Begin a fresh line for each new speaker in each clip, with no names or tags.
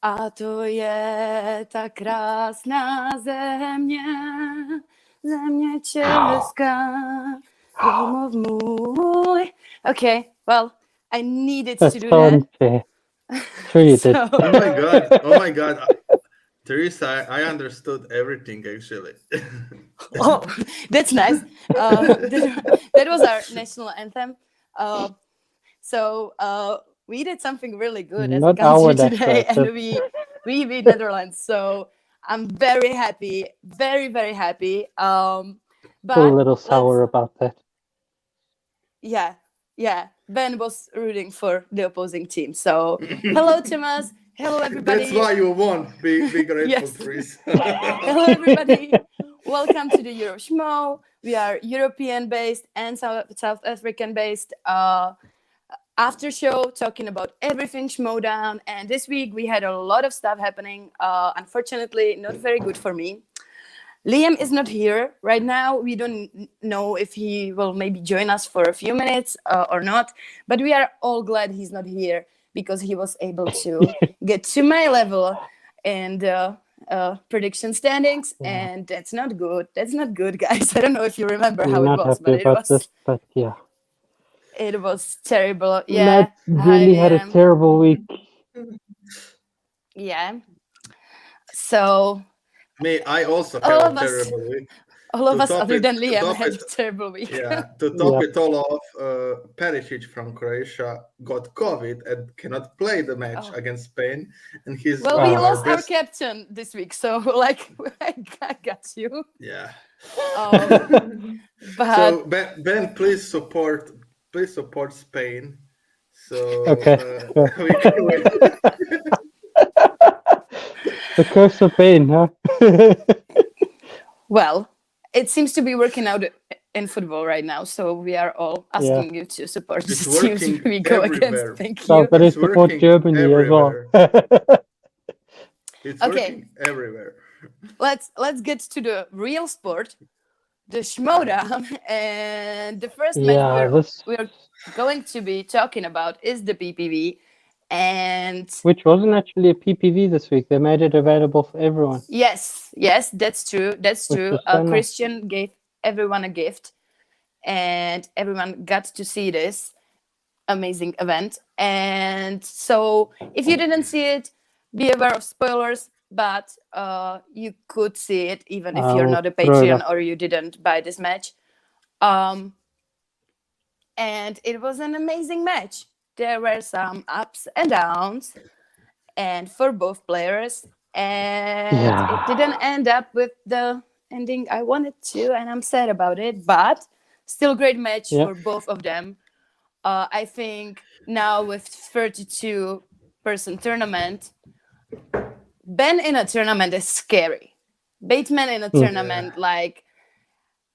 A to je ta krásná země česká, domov můj. Okay, well, I needed
That's
to do
so
that.
unfair. Sure you did.
So,
Oh my god. Teresa, I understood everything actually.
oh, that's nice. That was our national anthem. So we did something really good as a
Not our
country today,
national
and we beat Netherlands. So I'm very happy, very happy.
A
But
little sour about that.
yeah, Ben was rooting for the opposing team. So hello, Thomas. Hello, everybody.
That's why you won. Be grateful,
Yes.
Teresa.
Hello, everybody. Welcome to the Euro Schmoe. We are European-based and South African-based after show talking about everything Schmoedown. And this week we had a lot of stuff happening. Unfortunately, not very good for me. Liam is not here right now. We don't know if he will maybe join us for a few minutes or not. But we are all glad he's not here because he was able to get to my level and prediction standings, and that's not good. That's not good, guys. I don't know if you remember how
I'm
it
not
was,
happy
but
about this, but yeah.
it was terrible. Yeah,
Matt really had a terrible week.
Yeah. So
Me, I also
all
have
of
a
us,
terrible week.
all of
To
us
top
other
it-
than
to
Liam
top
had
it-
a terrible week.
Yeah, to top
Yeah.
it all off, Perisic from Croatia got COVID and cannot play the match
Oh.
against Spain, and he's
Well,
one
we
of our
lost our
best.
captain this week, so like I got you.
Yeah.
But
So Ben, please support Spain. So
Okay.
we can win.
The curse of pain, huh?
well, it seems to be working out in football right now, so we are all asking you to support
It's
the teams
working
we go
everywhere.
against. Thank
So,
you.
but
It's
it's support
working
Germany as well.
It's
Okay.
working everywhere.
Let's get to the real sport, the Schmoedown, and the first
Yeah,
match we're going to be talking about is the PPV, and
Which wasn't actually a PPV this week. They made it available for everyone.
yes, that's true. That's
Which
true.
is so nice.
Christian gave everyone a gift, and everyone got to see this amazing event. And so, if you didn't see it, be aware of spoilers. But you could see it even if you're
I'll
not a
throw it
Patreon
up.
or you didn't buy this match. And it was an amazing match. There were some ups and downs, and for both players, and
Yeah.
it didn't end up with the ending I wanted to, and I'm sad about it. But still, great match
Yeah.
for both of them. I think now with 32-person tournament, Ben in a tournament is scary. Bateman in a tournament, like,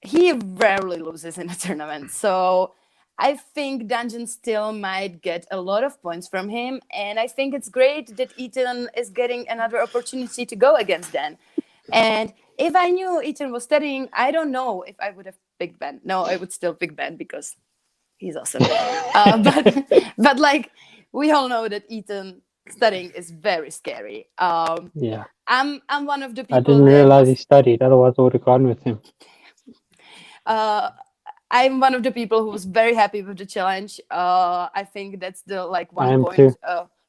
he rarely loses in a tournament. So I think Dungeon still might get a lot of points from him. And I think it's great that Ethan is getting another opportunity to go against Dan. And if I knew Ethan was studying, I don't know if I would have picked Ben. No, I would still pick Ben because he's awesome. But like, we all know that Ethan studying is very scary.
Yeah.
I'm one of the people
I didn't realize he studied, otherwise I would have gone with him.
I'm one of the people who was very happy with the challenge. I think that's the
I
one
am
point
too.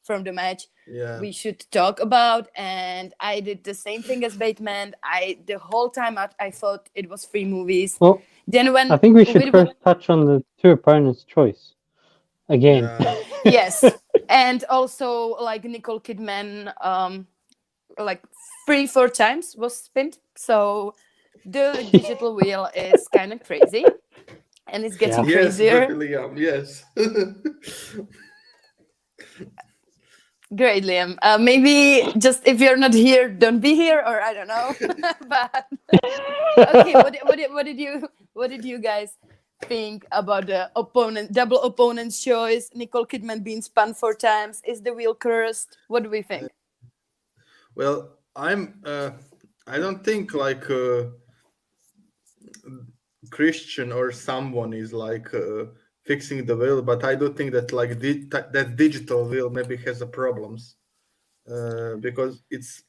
from the match
Yeah.
we should talk about. And I did the same thing as Bateman. The whole time I thought it was free movies.
Well,
Then when
I think we should first touch on the two opponents' choice. Again.
Yeah.
yes, and also like Nicole Kidman, like 3-4 times was spinned. So the digital wheel is kind of crazy, and it's getting
Yes,
crazier.
Liam. Yes.
Great, Liam. Maybe just if you're not here, don't be here, or I don't know. But okay, what did you guys think about the double opponent's choice? Nicole Kidman being spun 4 times. Is the wheel cursed? What do we think?
Well, I don't think like Christian or someone is like fixing the wheel, but I do think that like that digital wheel maybe has a problems. because it's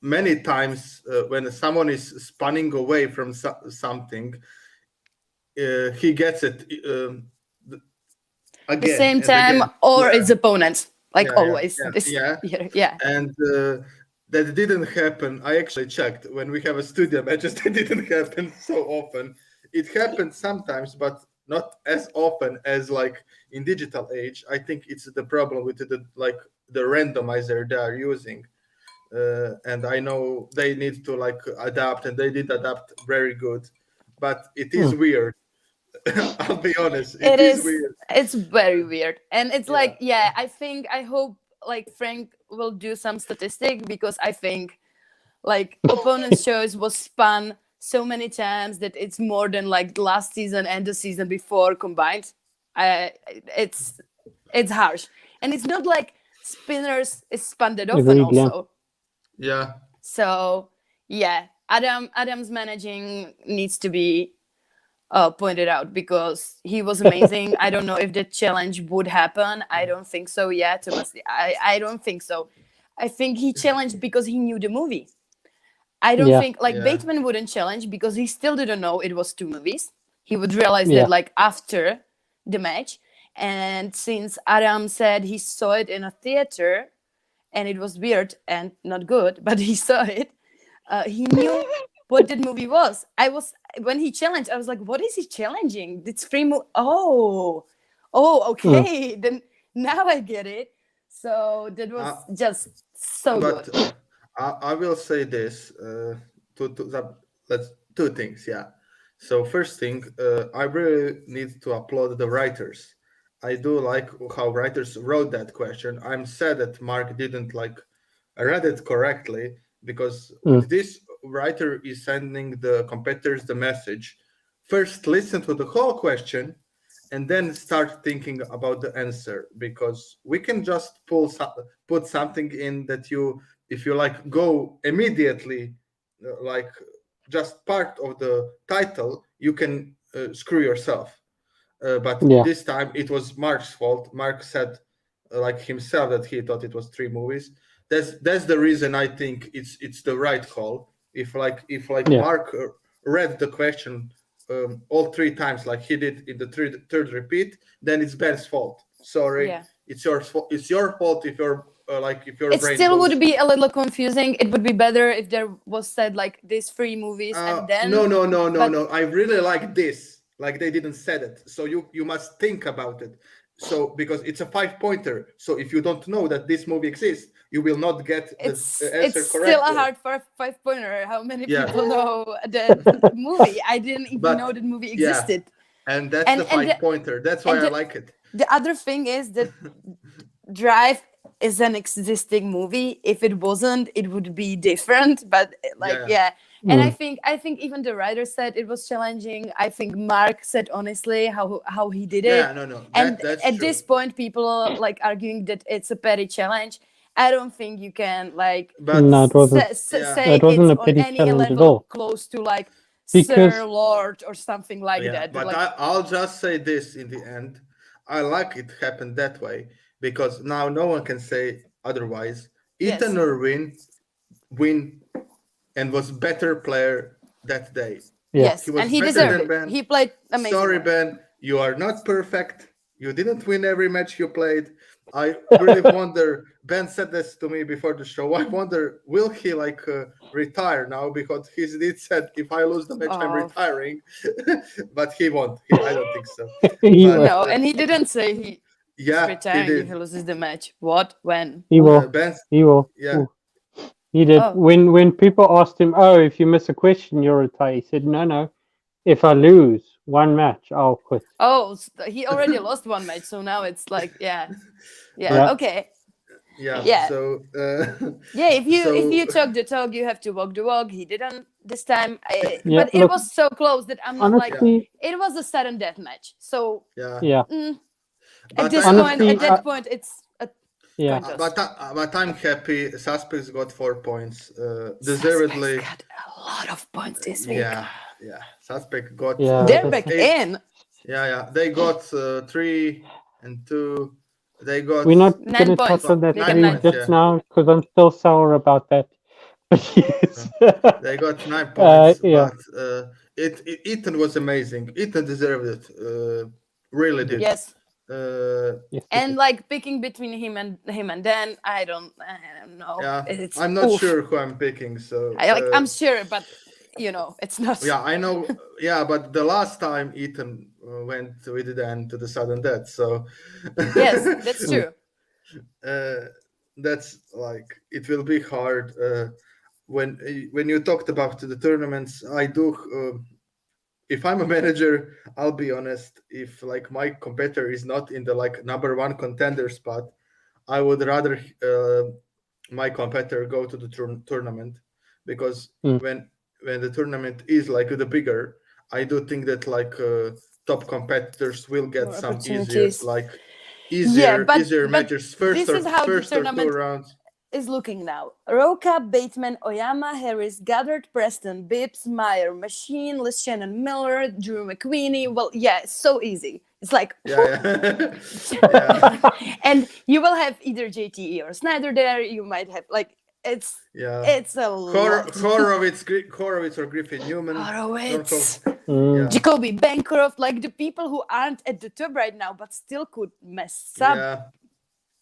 many times when someone is spinning away from something, he gets it th-
The
again
same
and
time,
again.
or
Yeah,
its opponent, like
yeah, yeah,
always
yeah,
this
yeah.
year. Yeah.
And that didn't happen. I actually checked when we have a studio matches. That didn't happen so often. It happens sometimes, but not as often as like in digital age. I think it's the problem with the like the randomizer they are using. And I know they need to like adapt, and they did adapt very good. But it is
Mm.
weird. I'll be honest.
It
It is
is.
weird.
It's very weird, and it's
Yeah.
like, yeah, I hope like Frank will do some statistic, because I think like opponent's choice was spun so many times that it's more than like last season and the season before combined. I it's it's harsh, and it's not like spinners is spun that often
Agreed, yeah.
also.
Yeah.
So yeah, Adam's managing needs to be pointed out, because he was amazing. I don't know if the challenge would happen. I don't think so. Yeah, Thomas, I don't think so. I think he challenged because he knew the movie. I don't
Yeah,
think like
Yeah.
Bateman wouldn't challenge because he still didn't know it was two movies. He would realize that
yeah,
like after the match. And since Adam said he saw it in a theater and it was weird and not good, but he saw it, he knew what that movie was. I was When he challenged, I was like, "What is he challenging? It's free movie." Oh,
mm,
okay. Then now I get it. So that was
Uh,
just so
but
good.
I will say this to let's two things. Yeah. So first thing, I really need to applaud the writers. I do like how writers wrote that question. I'm sad that Mark didn't like read it correctly, because
mm,
with this writer is sending the competitors the message. First, listen to the whole question, and then start thinking about the answer, because we can just put something in that you, if you like go immediately like just part of the title, you can screw yourself. But
yeah,
this time it was Mark's fault. Mark said like himself that he thought it was three movies. That's the reason I think it's the right call. If
yeah,
Mark read the question all three times like he did in the third repeat, then it's Ben's fault. Sorry,
Yeah.
it's your fault. It's your fault if your if your
It
brain
still would
goes.
be a little confusing. It would be better if there was said like these three movies and
No,
then,
no, no, no,
but
no. I really like this. Like they didn't said it, so you must think about it. So because it's a 5 pointer, so if you don't know that this movie exists, you will not get the
it's
answer
still a
correctly.
hard five pointer. How many
Yeah,
people know that movie? I didn't even know
but
that movie
yeah,
existed.
and that's
And
the
and the,
5 pointer. That's why
and
I like it.
the other thing is that Drive is an existing movie. If it wasn't, it would be different. But like,
Yeah,
yeah. And
mm,
I think even the writer said it was challenging. I think Mark said honestly how he did
yeah.
it.
No, no.
And
That's
at
true.
this point, people are like arguing that it's a petty challenge. I don't think you can like
But
no, it wasn't.
yeah,
say
It wasn't
it's
a
on
petty
any
challenge at
level
all
close to like Sir
because
Lord or something like
yeah.
that.
But
Like,
I'll just say this in the end. I like it happened that way because now no one can say otherwise. Ethan
yes,
Irwin win and was better player that day.
yeah,
He
yes, and
was
he
better
deserved
than
it.
Ben.
He played
Sorry,
amazingly.
Ben, you are not perfect. You didn't win every match you played. I really wonder. Ben said this to me before the show. I wonder, will he like retire now? Because he did said, if I lose the match, I'm
Oh,
retiring. But he won't. I don't think so.
he
But
will,
no, and he didn't say he's
yeah, he
retiring if he
did.
loses the match. What? When?
he
Who?
will,
Ben's
he will.
yeah.
Ooh. He did.
Oh,
When people asked him, "Oh, if you miss a question, you'll retire," he said, "No, no. If I lose one match, I'll quit."
oh, he already lost one match, so now it's like, yeah, yeah,
Yeah,
But
okay,
yeah,
yeah,
so
yeah. If
so
you talk the talk, you have to walk the walk. He didn't this time,
yeah.
but it
Look,
was so close that I'm not like
yeah,
honestly,
it was a sudden death match. So
yeah.
yeah,
mm, at
But
this point, at
honestly,
that point, it's a
yeah,
coin toss.
but I'm happy. Suspects got 4 points,
Suspects
deservedly.
got a lot of points this week.
Yeah, yeah. Suspect got
yeah.
They're
That's
back
eight.
in.
Yeah, yeah. They got 3 and 2. They got
We're not
9
going to touch
points.
on that
They got
nine
three
9
points.
just
Yeah,
points.
now because I'm still sour about that. But yes.
they got 9 points,
Yeah.
but Ethan was amazing. Ethan deserved it. Really
Yes.
did.
Yes.
Yes.
And like picking between him and Dan, I don't know.
Yeah,
It's
I'm not
oof.
sure who I'm picking. So
I'm sure, but it's not.
yeah, I know. Yeah, but the last time Ethan went with Dan to the sudden death, so
Yes, that's
Mm.
true.
uh, that's like it will be hard. When you talked about the tournaments, I do. If I'm a manager, I'll be honest. If like my competitor is not in the like number one contender spot, I would rather my competitor go to the tournament because
Mm.
when the tournament is like the bigger, I do think that like top competitors will get
More
some easier
opportunities.
like
Yeah,
easier
but
matches
this is how the
first or two
tournament
rounds.
is looking now. Roca, Bateman, Oyama, Harris, Goddard, Preston, Bibbs, Meyer, Machine, Liz Shannon Miller, Drew McQueenie. Well, yeah, it's so easy. It's like,
Yeah, yeah,
and you will have either JTE or Snyder there. You might have like it's
yeah.
it's a lot.
Horowitz or Griffin Newman. Don't call.
Horowitz,
Mm.
Yeah,
Jacoby Bancroft, like the people who aren't at the top right now, but still could mess up.
yeah.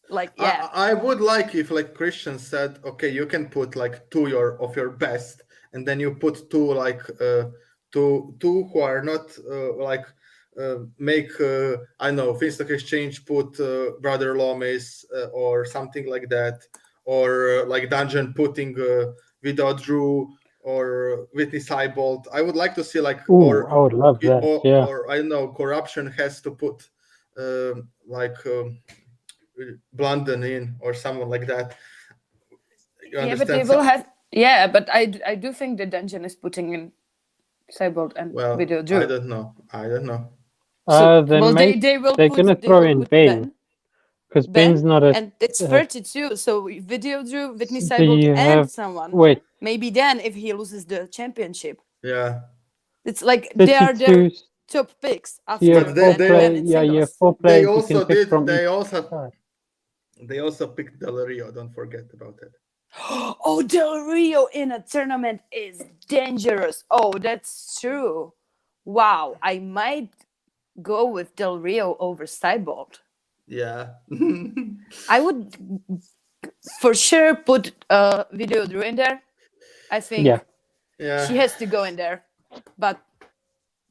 Like, yeah,
I would like if like Christian said, okay, you can put like two of your best, and then you put two like two who are not like make I know Finstock Exchange put Brother Lomis or something like that, or like Dungeon putting Vidal Drew or Whitney Seibold. I would like to see like
Ooh, I would love that. Yeah.
or I know Corruption has to put like. Blunden in or someone like that. You
yeah, but
understand?
they will have. Yeah, but I do think the dungeon is putting in Cyborg and
Well,
Video
I
Drew.
don't know. I don't know.
So
Then
they will
they're
put
gonna throw in Ben because Ben's
Ben,
not a.
and it's
Uh,
32. So Video Drew, Whitney
do
Seibold,
you
and
have?
someone.
Wait,
Maybe then if he loses the championship,
Yeah,
it's like they are their
32.
top picks
So you have
after
but they
four
Ben and Dan
play.
in
Yeah, you have
singles.
four
they
players you can
also
pick
did.
from each side.
They also picked Del Rio. Don't forget about it.
Oh, Del Rio in a tournament is dangerous. Oh, that's true. Wow, I might go with Del Rio over Cyborg.
Yeah.
I would for sure put Video Drew in there. I think
Yeah.
Yeah.
she has to go in there. But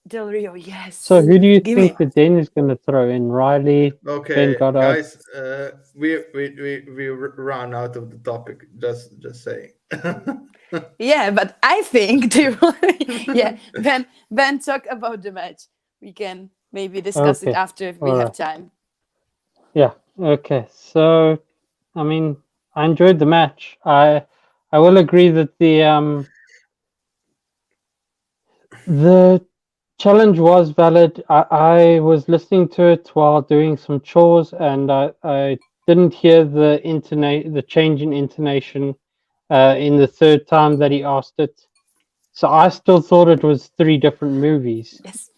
Del Rio, yes.
So who do you
Give
think
me.
the Den is going to throw in? Riley, Ben
Okay,
Goddard.
guys. We run out of the topic. Just saying.
Yeah, but I think yeah, Ben talk about the match. We can maybe discuss it
Okay.
after if we
All
have
right.
time.
Yeah. Okay. So, I mean, I enjoyed the match. I will agree that the challenge was valid. I was listening to it while doing some chores, and I didn't hear the change in intonation in the third time that he asked it. So I still thought it was three different movies,
Yes.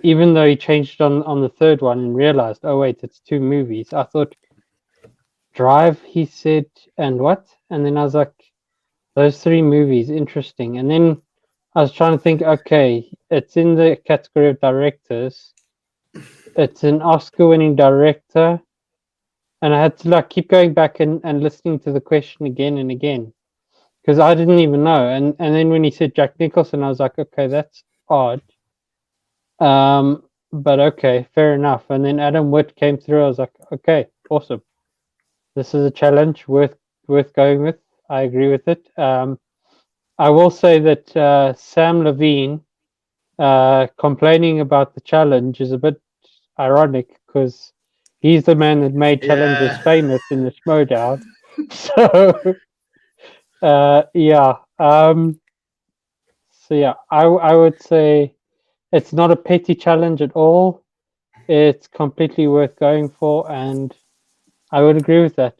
even though he changed it on the third one and realized, oh wait, it's two movies. I thought Drive, he said, and what? And then I was like, those three movies, interesting. And then I was trying to think, okay, it's in the category of directors. It's an Oscar-winning director, and I had to like keep going back and listening to the question again and again because I didn't even know. And then when he said Jack Nicholson, I was like, okay, that's odd. But okay, fair enough. And then Adam Witt came through. I was like, okay, awesome. This is a challenge worth going with. I agree with it. I will say that Sam Levine complaining about the challenge is a bit ironic because he's the man that made challenges
Yeah.
famous in the Schmoe Down. So yeah. So yeah, I would say it's not a petty challenge at all. It's completely worth going for, and I would agree with that.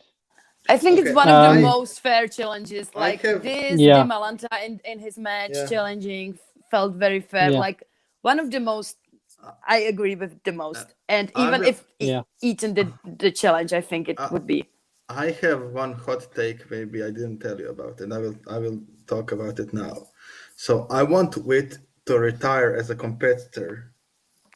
I think it's
Okay,
one of the
Um,
most fair challenges.
I
Like
have.
this,
Yeah,
Dimalanta in his match
Yeah.
challenging felt very fair.
yeah.
Like one of the most I agree with the most. And
I
even
will.
if
Yeah.
Ethan did the challenge, I think it would be.
I have one hot take. Maybe I didn't tell you about, and I will talk about it now. So I want Witt to retire as a competitor.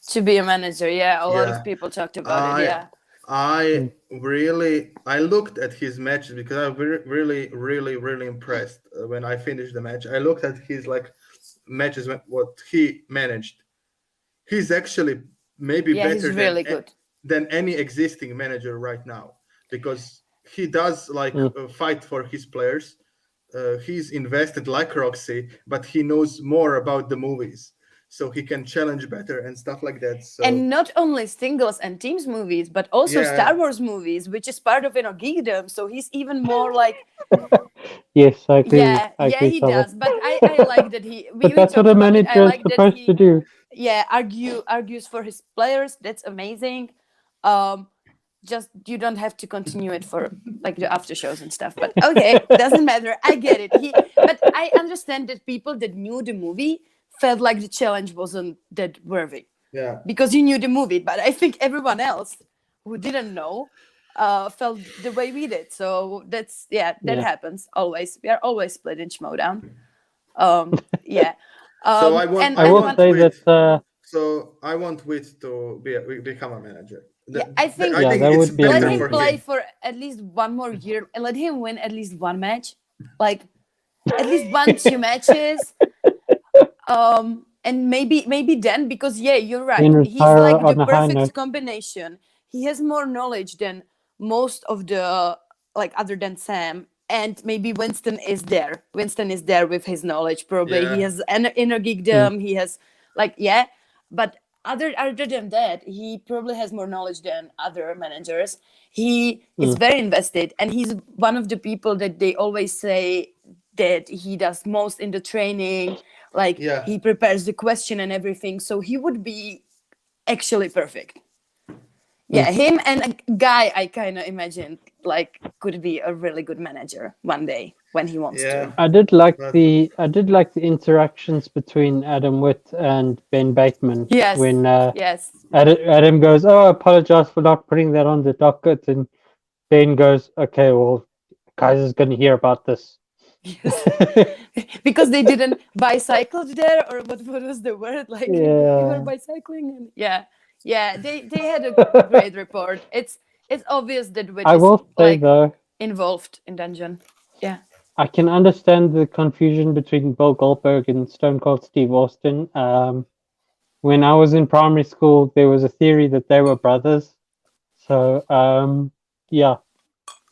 To be a manager, yeah. A lot of
Yeah,
people talked about it,
I
yeah.
I really I looked at his matches because I was really really impressed when I finished the match. I looked at his like matches what he managed. He's actually maybe
Yeah, he's
better
really good.
than any existing manager right now because he does like fight for his players. He's invested like Roxy, but he knows more about the movies, so he can challenge better and stuff like that. So
And not only singles and teams movies, but also
yeah,
Star Wars movies, which is part of geekdom. So he's even more like,
Yes, I agree.
yeah,
I
yeah,
agree,
he
Sava.
does. But I like that
But
we
that's what
talked
a
about it. I
manager is
like that
supposed to
he,
do.
yeah, argues for his players. That's amazing. Just you don't have to continue it for like the after shows and stuff. But okay, doesn't matter. I get it. But I understand that people that knew the movie felt like the challenge wasn't that worthy
yeah,
because you knew the movie. But I think everyone else who didn't know felt the way we did. So that's that
Yeah.
happens always. We are always split in Schmoe. Yeah.
So I want
And
I
I
will
want
one,
say
Witt.
that,
So I want Witt to become a manager.
yeah, I think
I
yeah,
think
that
it's
would be
let
better
him
for
amazing.
play
him.
for at least one more year and let him win at least one match, like at least 1-2 matches. And maybe then, because yeah, you're right,
Then
he's
retire
like the
on a high
perfect
note.
combination. He has more knowledge than most of the, like, other than Sam. And maybe Winston is there with his knowledge. Probably he
Yeah,
has an inner
Mm.
geekdom. He has, like, yeah, but other than that, he probably has more knowledge than other managers. He is
Mm.
very invested, and he's one of the people that they always say that he does most in the training. Like,
yeah,
he prepares the question and everything, so he would be actually perfect. Yeah, him and a guy I kind of imagined like could be a really good manager one day when he wants
yeah.
to.
But
I did like the interactions between Adam Witt and Ben Bateman
Yes,
when
yes.
Adam goes, "Oh, I apologize for not putting that on the docket," and Ben goes, "Okay, well, Kaiser's going to hear about this."
Yes. Because they didn't bicycle there, or what was the word, like we were
Yeah.
bicycling, and yeah, they had a great report. It's obvious that Wit
I
is
will say
like
though,
involved in dungeon. Yeah.
I can understand the confusion between Bill Goldberg and Stone Cold Steve Austin. When I was in primary school, there was a theory that they were brothers. So, yeah,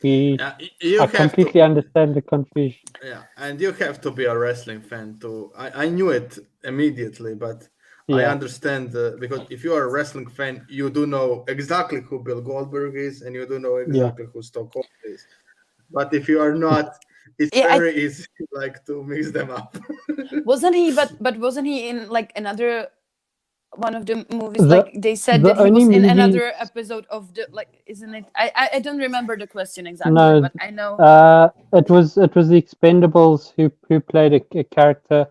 we.
yeah, you
I
have to.
completely understand the confusion.
Yeah, and you have to be a wrestling fan too. I knew it immediately, but I
Yeah,
understand because if you are a wrestling fan, you do know exactly who Bill Goldberg is, and you do know
yeah.
exactly who Stone Cold is. But if you are not, it's
Yeah,
very easy like to mix them up.
wasn't he, but wasn't he in like another one of the movies?
The
Like, they said
the
that he
only
was in
movie.
another episode of the, like, isn't it? I don't remember the question exactly,
No,
but I know.
it was the Expendables who played a character.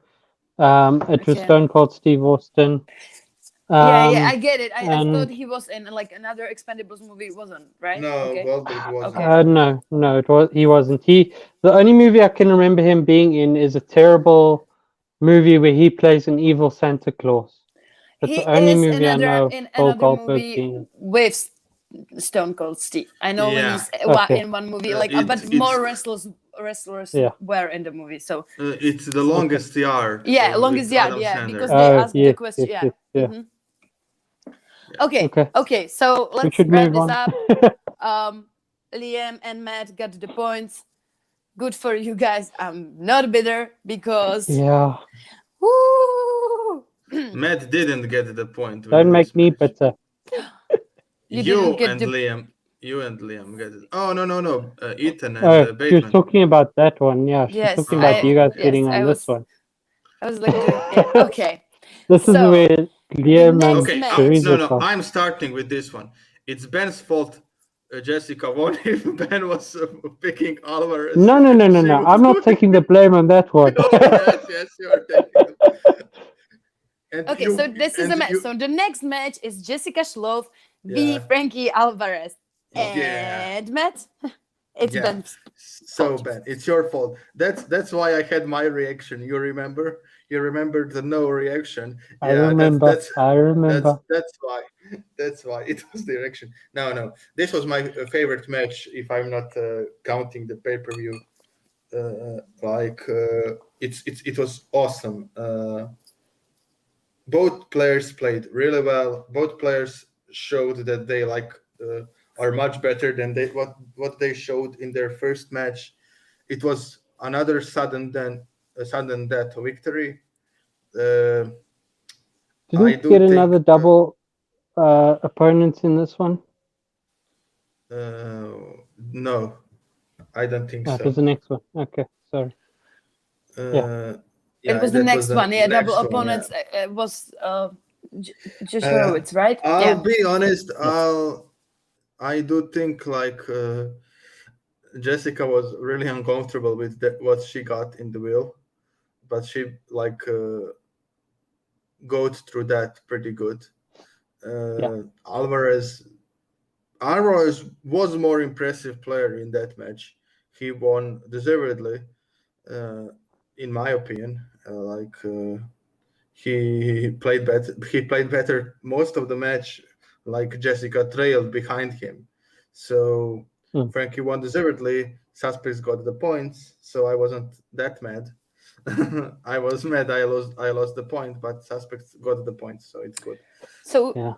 It was
Okay.
Stone Cold Steve Austin.
Yeah, I
Um,
get it. I thought
and
he was in like another Expendables movie. Wasn't right?
No,
Okay.
Goldberg wasn't.
Okay.
no, he wasn't. The only movie I can remember him being in is a terrible movie where he plays an evil Santa Claus. That's
He
the only
is
movie I know of
in
Bill
another
Goldberg
movie
being in.
with Stone Cold Steve. I know when
Yeah,
he's
Okay,
in one movie, like, but
it's
more wrestlers
yeah.
were in the movie. So
it's the
Okay.
longest yard
yeah, longest
with
yard.
Adam
Yeah, because
Sandler.
they
Oh,
asked the
yes,
question.
yes,
Yeah.
yes, yeah.
hmm
Yeah.
Okay.
Okay,
Okay. So
we
let's
should
wrap
move
this
on.
up. Liam and Matt got the points. Good for you guys. I'm not bitter because
Yeah,
woo,
Matt didn't get the point
don't
winning
make
this
me
match.
bitter.
you didn't
You
get
and
the.
Liam, you and Liam get it. Oh no, Ethan and
Oh, she was
Bateman.
talking about that one. Yeah, she's
Yes,
talking about
Oh,
you guys
okay.
getting on this one.
I was like doing, yeah, okay.
This is
So
where
the
Liam and
next
Okay,
match.
no,
Teresa
no,
come.
I'm starting with this one. It's Ben's fault. Jessica won if Ben was picking Alvarez.
No.
She would
I'm not
win.
taking the blame on that one.
Oh, yes, you are taking. And
Okay,
you
so this is
and
a match.
you
So the next match is Jessica Schloe v
yeah
Frankie Alvarez.
yeah
And Matt, it's
yeah.
Ben's
So
fault.
bad. It's your fault. That's why I had my reaction. You remember? You remember the no reaction?
I
Yeah, that's
remember.
that's
I remember.
that's why. That's why it was the reaction. No, no. This was my favorite match. If I'm not counting the pay per view, it was awesome. Both players played really well. Both players showed that they uh, are much better than what they showed in their first match. It was another sudden death victory. Uh,
Didn't
I
we get
do
another
think
double opponents in this one?
no, I don't think
Oh, it was
so.
the next one. Okay, sorry. Yeah.
It
Yeah,
was the
that was
next
the
one. Yeah, double
next one. Yeah.
opponents was Josh
Uh,
Horowitz, right?
I'll
Yeah.
be honest.
Yes.
I do think Jessica was really uncomfortable with what she got in the wheel, but she got through that pretty good.
Yeah.
Alvarez was more impressive player in that match. He won deservedly, uh, in my opinion. He played better. He played better most of the match. Like Jessica trailed behind him, so
Mm.
Frankie won deservedly. Suspects got the points, so I wasn't that mad. I was mad. I lost the point, but Suspects got the points, so it's good.
So
Yeah.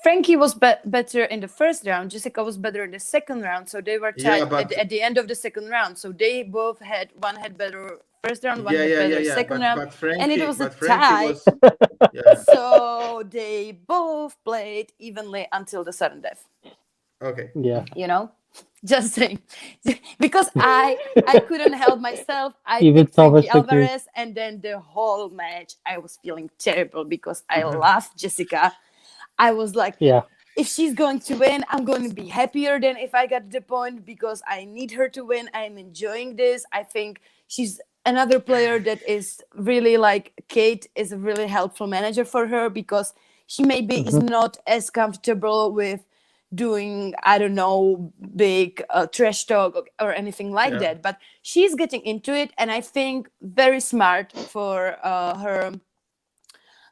Frankie was better in the first round. Jessica was better in the second round. So they were
Yeah,
tied
but
at the end of the second round. So they both had one had better first round, one
yeah,
had
yeah, yeah,
better
yeah.
second round, and it was a
But Frankie
tie.
was yeah.
So they both played evenly until the sudden death.
Okay.
Yeah.
You know, just saying, because I couldn't help myself. I
Even
picked Frankie
Thomas agrees.
Alvarez, and then the whole match I was feeling terrible because I love Jessica. I was like,
Yeah.
if she's going to win, I'm going to be happier than if I got the point because I need her to win. I'm enjoying this. I think she's another player that is really like Kate is a really helpful manager for her because she maybe is
Mhm.
not as comfortable with doing, I don't know, big trash talk or anything like
Yeah.
that, but she's getting into it, and I think very smart for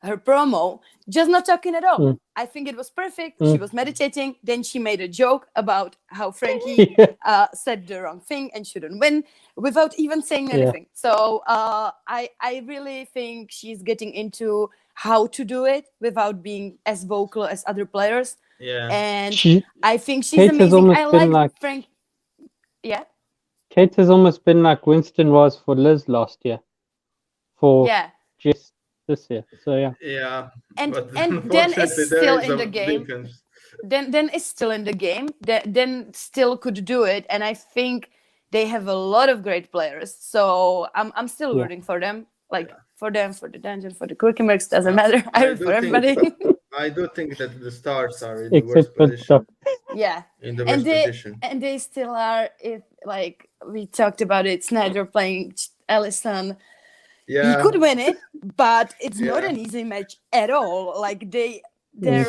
her promo, just not talking at all.
Mm.
I think it was perfect. She
Mm.
was meditating. Then she made a joke about how Frankie
Yeah.
said the wrong thing and shouldn't win without even saying
Yeah.
anything. So I really think she's getting into how to do it without being as vocal as other players.
Yeah.
And
She
I think she's
Kate has
amazing. I
almost been
like
like
Frank. Yeah,
Kate has almost been like Winston was for Liz last year. For
yeah.
Jess this year. So yeah.
Yeah.
And
But
then it's
unfortunately, there
still
is
in the
a
game.
difference.
Then it's still in the game. Then still could do it, and I think they have a lot of great players. So I'm still
Yeah.
rooting for them. Like
Yeah.
for them, for the dungeon, for the Quirkymerks, doesn't
Uh,
matter. I
I
root for
do think
everybody.
I do think that the stars are in the worst
Except for stuff.
position.
Yeah,
In the
and
worst
they
position.
and they still are. If like we talked about it, Snyder playing Ellison, he
Yeah.
could win it, but it's not
Yeah.
an easy match at all. Like
Mm.
their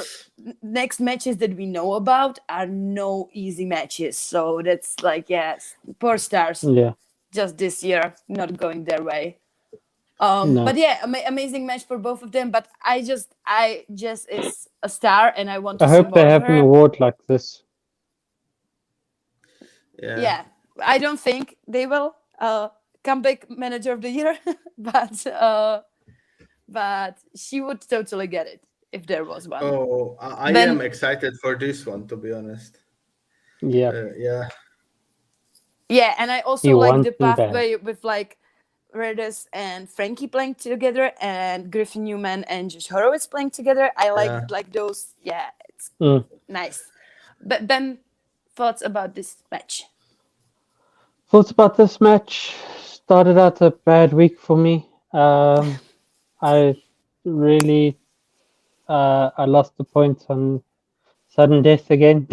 next matches that we know about are no easy matches. So that's like, yes, poor stars
Yeah.
just this year not going their way.
No.
But yeah, amazing match for both of them. But I just is a star, and I want
I
to see
hope they
more of
have an
her.
award like this.
Yeah.
Yeah, I don't think they will comeback manager of the year, but she would totally get it if there was one.
Oh, I
Then
am excited for this one, to be honest.
Yeah.
Yeah.
yeah, and I
He
also like the
wants them bad.
pathway with like Redis and Frankie playing together, and Griffin Newman and Josh Horowitz playing together. I
Yeah.
like those. Yeah, it's
Mm.
nice. But Ben, thoughts about this match?
Thoughts about this match? Started out a bad week for me. I really I lost the points on sudden death again.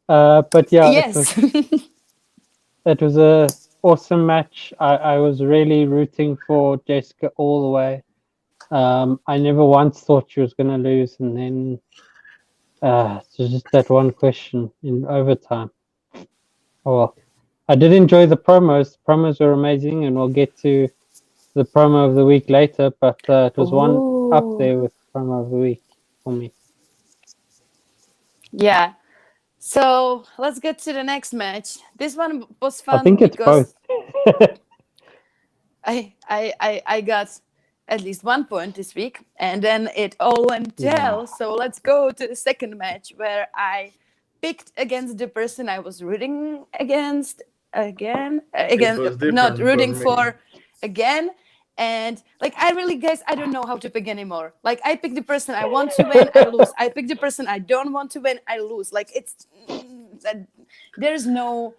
But yeah,
Yes.
it was a awesome match. I was really rooting for Jessica all the way. I never once thought she was going to lose, and then it's just that one question in overtime. Oh well. I did enjoy the promos. The promos were amazing, and we'll get to the promo of the week later, but it was one up
Ooh.
there with promo of the week for me.
Yeah. So let's get to the next match. This one was
I
fun
think it's
because
both.
I got at least 1 point this week, and then it all went to
Yeah.
hell. So let's go to the second match where I picked against the person I was rooting against again,
was
not
different for
rooting
me.
for again. And like, I really, guys, I don't know how to pick anymore. Like, I pick the person I want to win, I lose. I pick the person I don't want to win, I lose. Like, there's no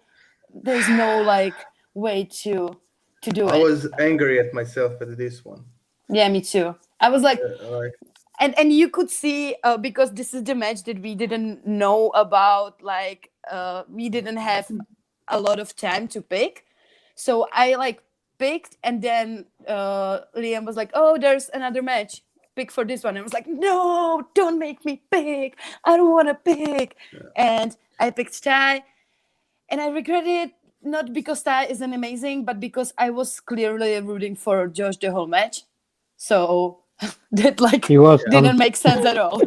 like way to do
I
it.
was angry at myself at this one.
Yeah, me too. I was like,
Like,
and you could see because this is the match that we didn't know about. Like, we didn't have a lot of time to pick, so I like picked, and then Liam was like, "Oh, there's another match. Pick for this one." And I was like, "No, don't make me pick. I don't want to pick." And I picked Ty, and I regret it, not because Ty isn't amazing, but because I was clearly rooting for Josh the whole match. So that like
He was
didn't make sense at all.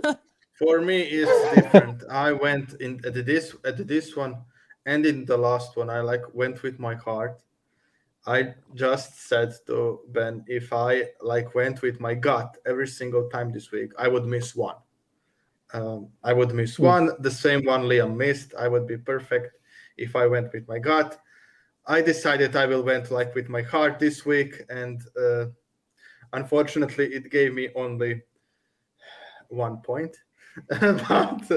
for me, it's different. I went in at this one, and in the last one, I like went with my heart. I just said to Ben, if I like went with my gut every single time this week, I would miss one. I would miss one, the same one Liam missed. I would be perfect if I went with my gut. I decided I will went like with my heart this week, and unfortunately, it gave me only 1 point. But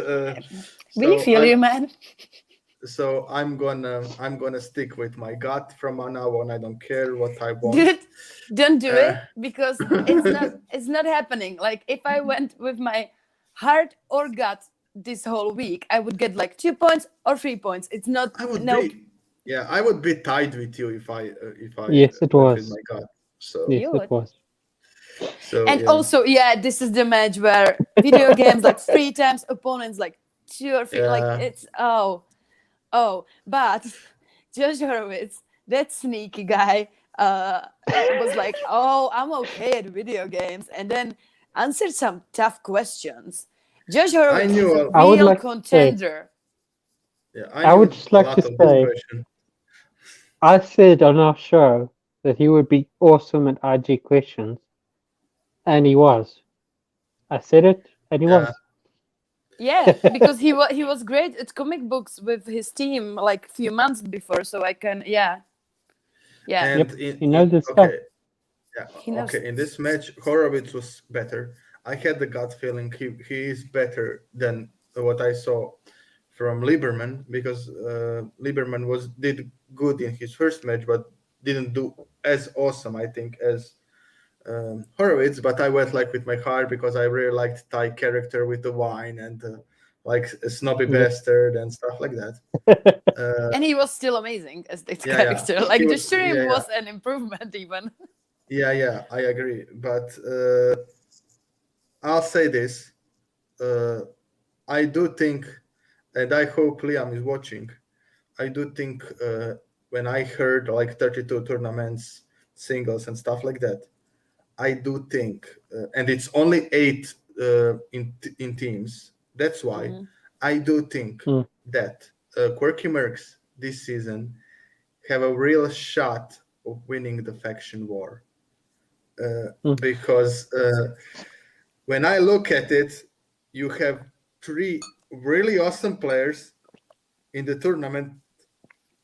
We feel you, man.
so I'm gonna stick with my gut from now on. I don't care what I want.
Dude, don't do it, because it's not happening. Like, if I went with my heart or gut this whole week, I would get like 2 points or 3 points. It's not
I would
no.
be, yeah, I would be tied with you if I
Yes, it
went with
was.
my gut. So
Yes,
You
it
would.
was.
so
And
yeah.
also, yeah, this is the match where video games like 3 times, opponents like 2 or 3. Like,
Yeah.
it's but Josh Horowitz, that sneaky guy, was like, "Oh, I'm okay at video games," and then answered some tough questions. Josh Horowitz
knew
is a
I would
real
like to say-
contender.
Yeah,
I would just like to say-
questions.
I said on our show that he would be awesome at IG questions, and he was. I said it, and he
Yeah.
was.
Yeah, because he was great at comic books with his team like a few months before. So I can, yeah.
And
Yep, he knows his stuff.
okay, yeah,
He knows.
okay. In this match, Horowitz was better. I had the gut feeling he is better than what I saw from Lieberman, because Lieberman did good in his first match, but didn't do as awesome, I think, as Horowitz. But I went like with my heart because I really liked Ty character with the wine and like a snobby
Yeah.
bastard and stuff like that.
And he was still amazing as this
Yeah,
character.
yeah.
Like,
He
the
was-
stream
yeah, yeah.
was an improvement even.
Yeah, I agree. But I'll say this. I do think, and I hope Liam is watching, I do think when I heard like 32 tournaments, singles, and stuff like that, I do think, and it's only 8 in teams. That's why
Mhm.
I do think that Quirky Mercs this season have a real shot of winning the faction war. Because when I look at it, you have 3 really awesome players in the tournament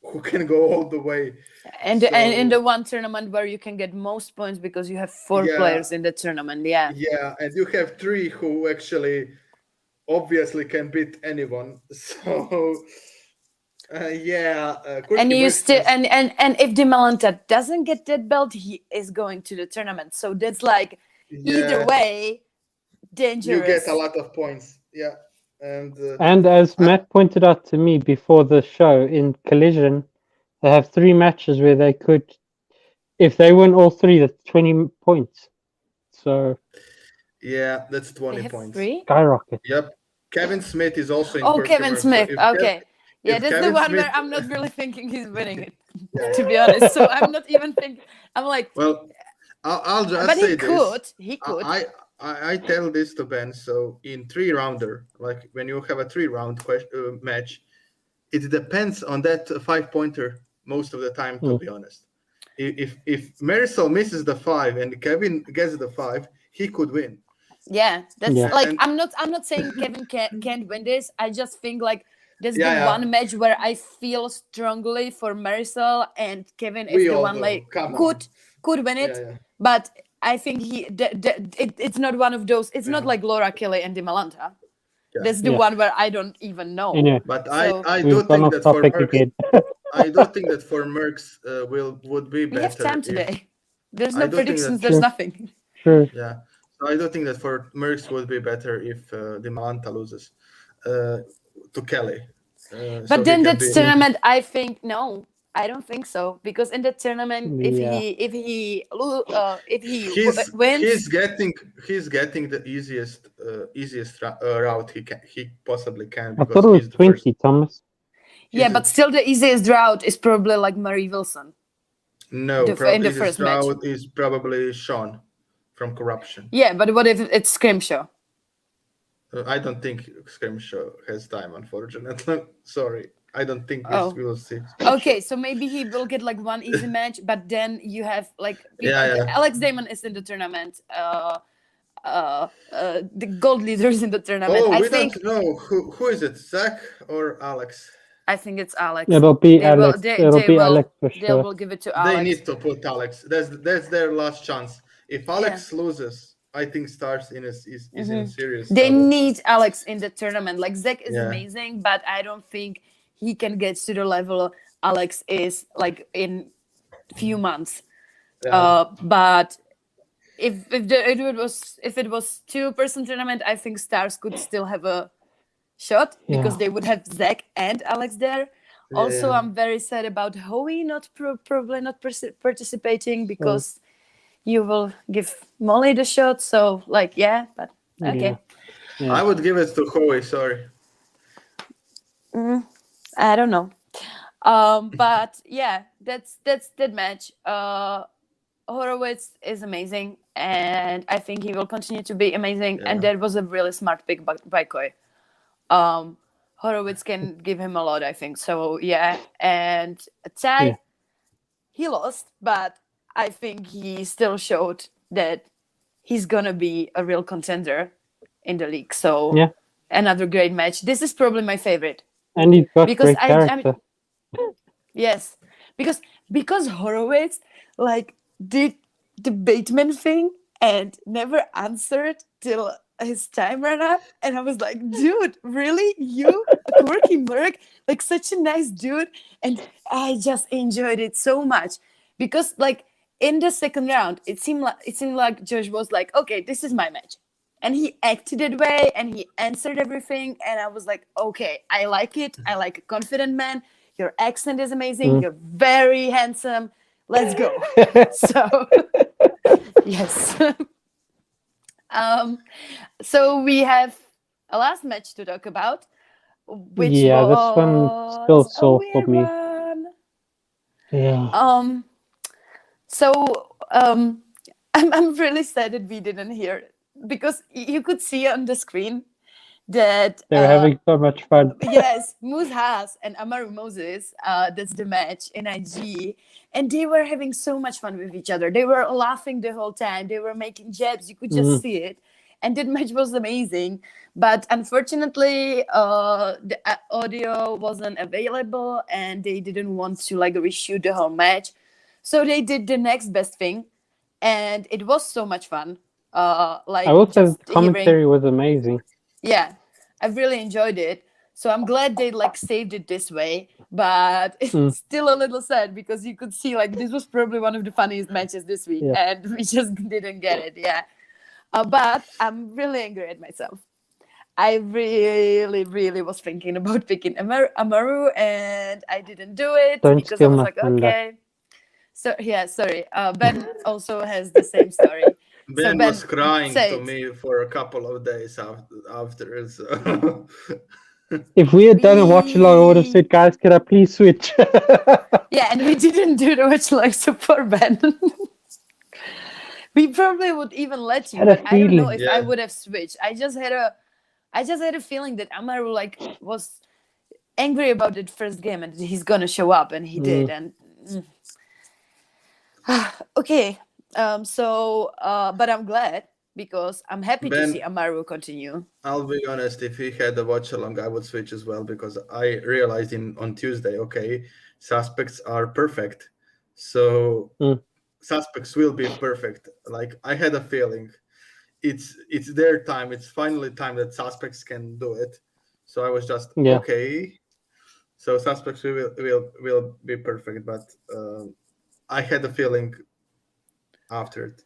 who can go all the way.
And
So-
in the one tournament where you can get most points because you have 4
Yeah.
players in the tournament. Yeah.
Yeah, and you have 3 who actually obviously can beat anyone. So Quirky
And you
Mercs
still
has-
and if Demalanta doesn't get that belt, he is going to the tournament. So that's like, either
yeah,
way,
you
dangerous.
get a lot of points. Yeah, and
And as Matt pointed out to me before the show, in Collision, they have 3 matches where they could, if they win all 3, that's 20 points. so
Yeah, that's
They
20
have
points.
3.
skyrocket.
Yep. Kevin Smith is also in
Oh,
Quirky
Kevin
Merc. So
Smith.
if
Okay. Yeah,
if
that's the
Kevin
one
Smith,
where I'm not really thinking he's winning it,
yeah,
to be honest. So I'm not even thinking. I'm like,
well, I'll just
but
say
he
this.
could. He could.
I tell this to Ben. So in 3 rounder, like when you have a 3 round match, it depends on that 5 pointer most of the time. To
Mm.
be honest, if Marisol misses the 5 and Kevin gets the 5, he could win.
Yeah, that's
Yeah.
like
And
I'm not saying Kevin can't win this. I just think like there's the
yeah,
one match where I feel strongly for Marisol, and Kevin is
we
the
all
one
do.
like
Come on.
could win it,
Yeah.
but I think it's not one of those. It's not
Yeah.
like Laura Kelly and Dimalanta.
Yeah.
That's the
Yeah.
one where I don't even know.
Anyway,
But
So
I do
we've gone
think
off
that for
topic
Merckx,
again.
I do think that for Merckx would be
we have
better
time
if
today. There's
I
no
do think
predictions.
that
There's
Sure.
nothing.
Sure.
yeah. So I do think that for Merckx would be better if the Malanta loses to Kelly. So
But
he
then
can
that
be.
tournament, I think no, I don't think so, because in the tournament,
Yeah.
if he
He's
wins,
he's getting the easiest route he possibly can
I
because
thought it was
he's the
20,
first.
Thomas.
yeah,
he's
but still the easiest route is probably like Marie Wilson
No,
in the
easiest
first match.
route is probably Sean from Corruption.
Yeah, but what if it's Scrimshaw?
I don't think Scrimshaw has time, unfortunately. Sorry. I don't think
Oh.
we will see.
Okay, so maybe he will get like one easy match, but then you have like
Yeah.
Alex Damon is in the tournament. The gold leaders in the tournament.
Oh,
I
we
think
don't know who is it, Zach or Alex?
I think it's Alex.
It'll be
They will.
Alex.
They,
It'll
they
be
will.
Alex for
They
sure.
will give it to
They
Alex.
need to put Alex. That's their last chance. If Alex loses, I think Stars is in serious
They
trouble.
need Alex in the tournament. Like Zach is
Yeah.
amazing, but I don't think he can get to the level Alex is like in few months.
Yeah.
But if it was 2-person tournament, I think Stars could still have a shot because
Yeah.
they would have Zach and Alex there. Also,
Yeah.
I'm very sad about Howie not probably not participating because you will give Molly the shot. So like but okay.
Yeah.
I would give it to Howie, sorry.
I don't know. But yeah, that's that match. Horowitz is amazing, and I think he will continue to be amazing. And
Yeah.
that was a really smart pick by Koi. Horowitz can give him a lot, I think. So yeah, and Ty,
Yeah.
he lost, but I think he still showed that he's gonna be a real contender in the league. So
Yeah.
another great match. This is probably my favorite.
And he's got
Because
great character.
Yes, because Horowitz like did the Bateman thing and never answered till his time ran up, and I was like, dude, really, you, a quirky merc, like such a nice dude, and I just enjoyed it so much because like in the second round, it seemed like Josh was like, okay, this is my match. And he acted that way and he answered everything. And I was like, okay, I like it. I like a confident man. Your accent is amazing. You're very handsome. Let's go. So, yes. So we have a last match to talk about, which
Yeah,
was
this one still
a
sore for
weird
me.
one.
Yeah.
So I'm really sad that we didn't hear it because you could see on the screen that
They were having so much fun.
yes, Moose Haas and Amaru Moses, that's the match in IG, and they were having so much fun with each other. They were laughing the whole time. They were making jabs. You could just see it. And that match was amazing. But unfortunately, the audio wasn't available and they didn't want to like reshoot the whole match. So they did the next best thing. And it was so much fun. Like
I will say
just
the commentary was amazing.
yeah, I really enjoyed it. So I'm glad they like saved it this way, but it's still a little sad because you could see like this was probably one of the funniest matches this week, and we just didn't get it. Yeah, but I'm really angry at myself. I really, really was thinking about picking Amaru, and I didn't do it
Don't
because I
steal
was
my
like,
thunder.
okay. So yeah, sorry. Ben also has the same story. So
Ben
Ben,
was crying
say
to
it.
me for a couple of days after so.
If we had done a watch along, I would have said, guys, can I please switch?
Yeah, and we didn't do the watch like support Ben. We probably would even let you,
Had a
but I don't know
feeling.
if I
Yeah.
would have switched. I just had a feeling that Amaru like was angry about the first game and he's gonna show up, and he did. And okay, but I'm glad because I'm happy to see
Ben,
Amaru continue.
I'll be honest, if he had a watch along, I would switch as well because I realized on Tuesday, okay, suspects are perfect. So
Mm.
suspects will be perfect. Like I had a feeling it's their time. It's finally time that suspects can do it. So I was just
Yeah.
okay. So suspects will be perfect, but I had a feeling after it.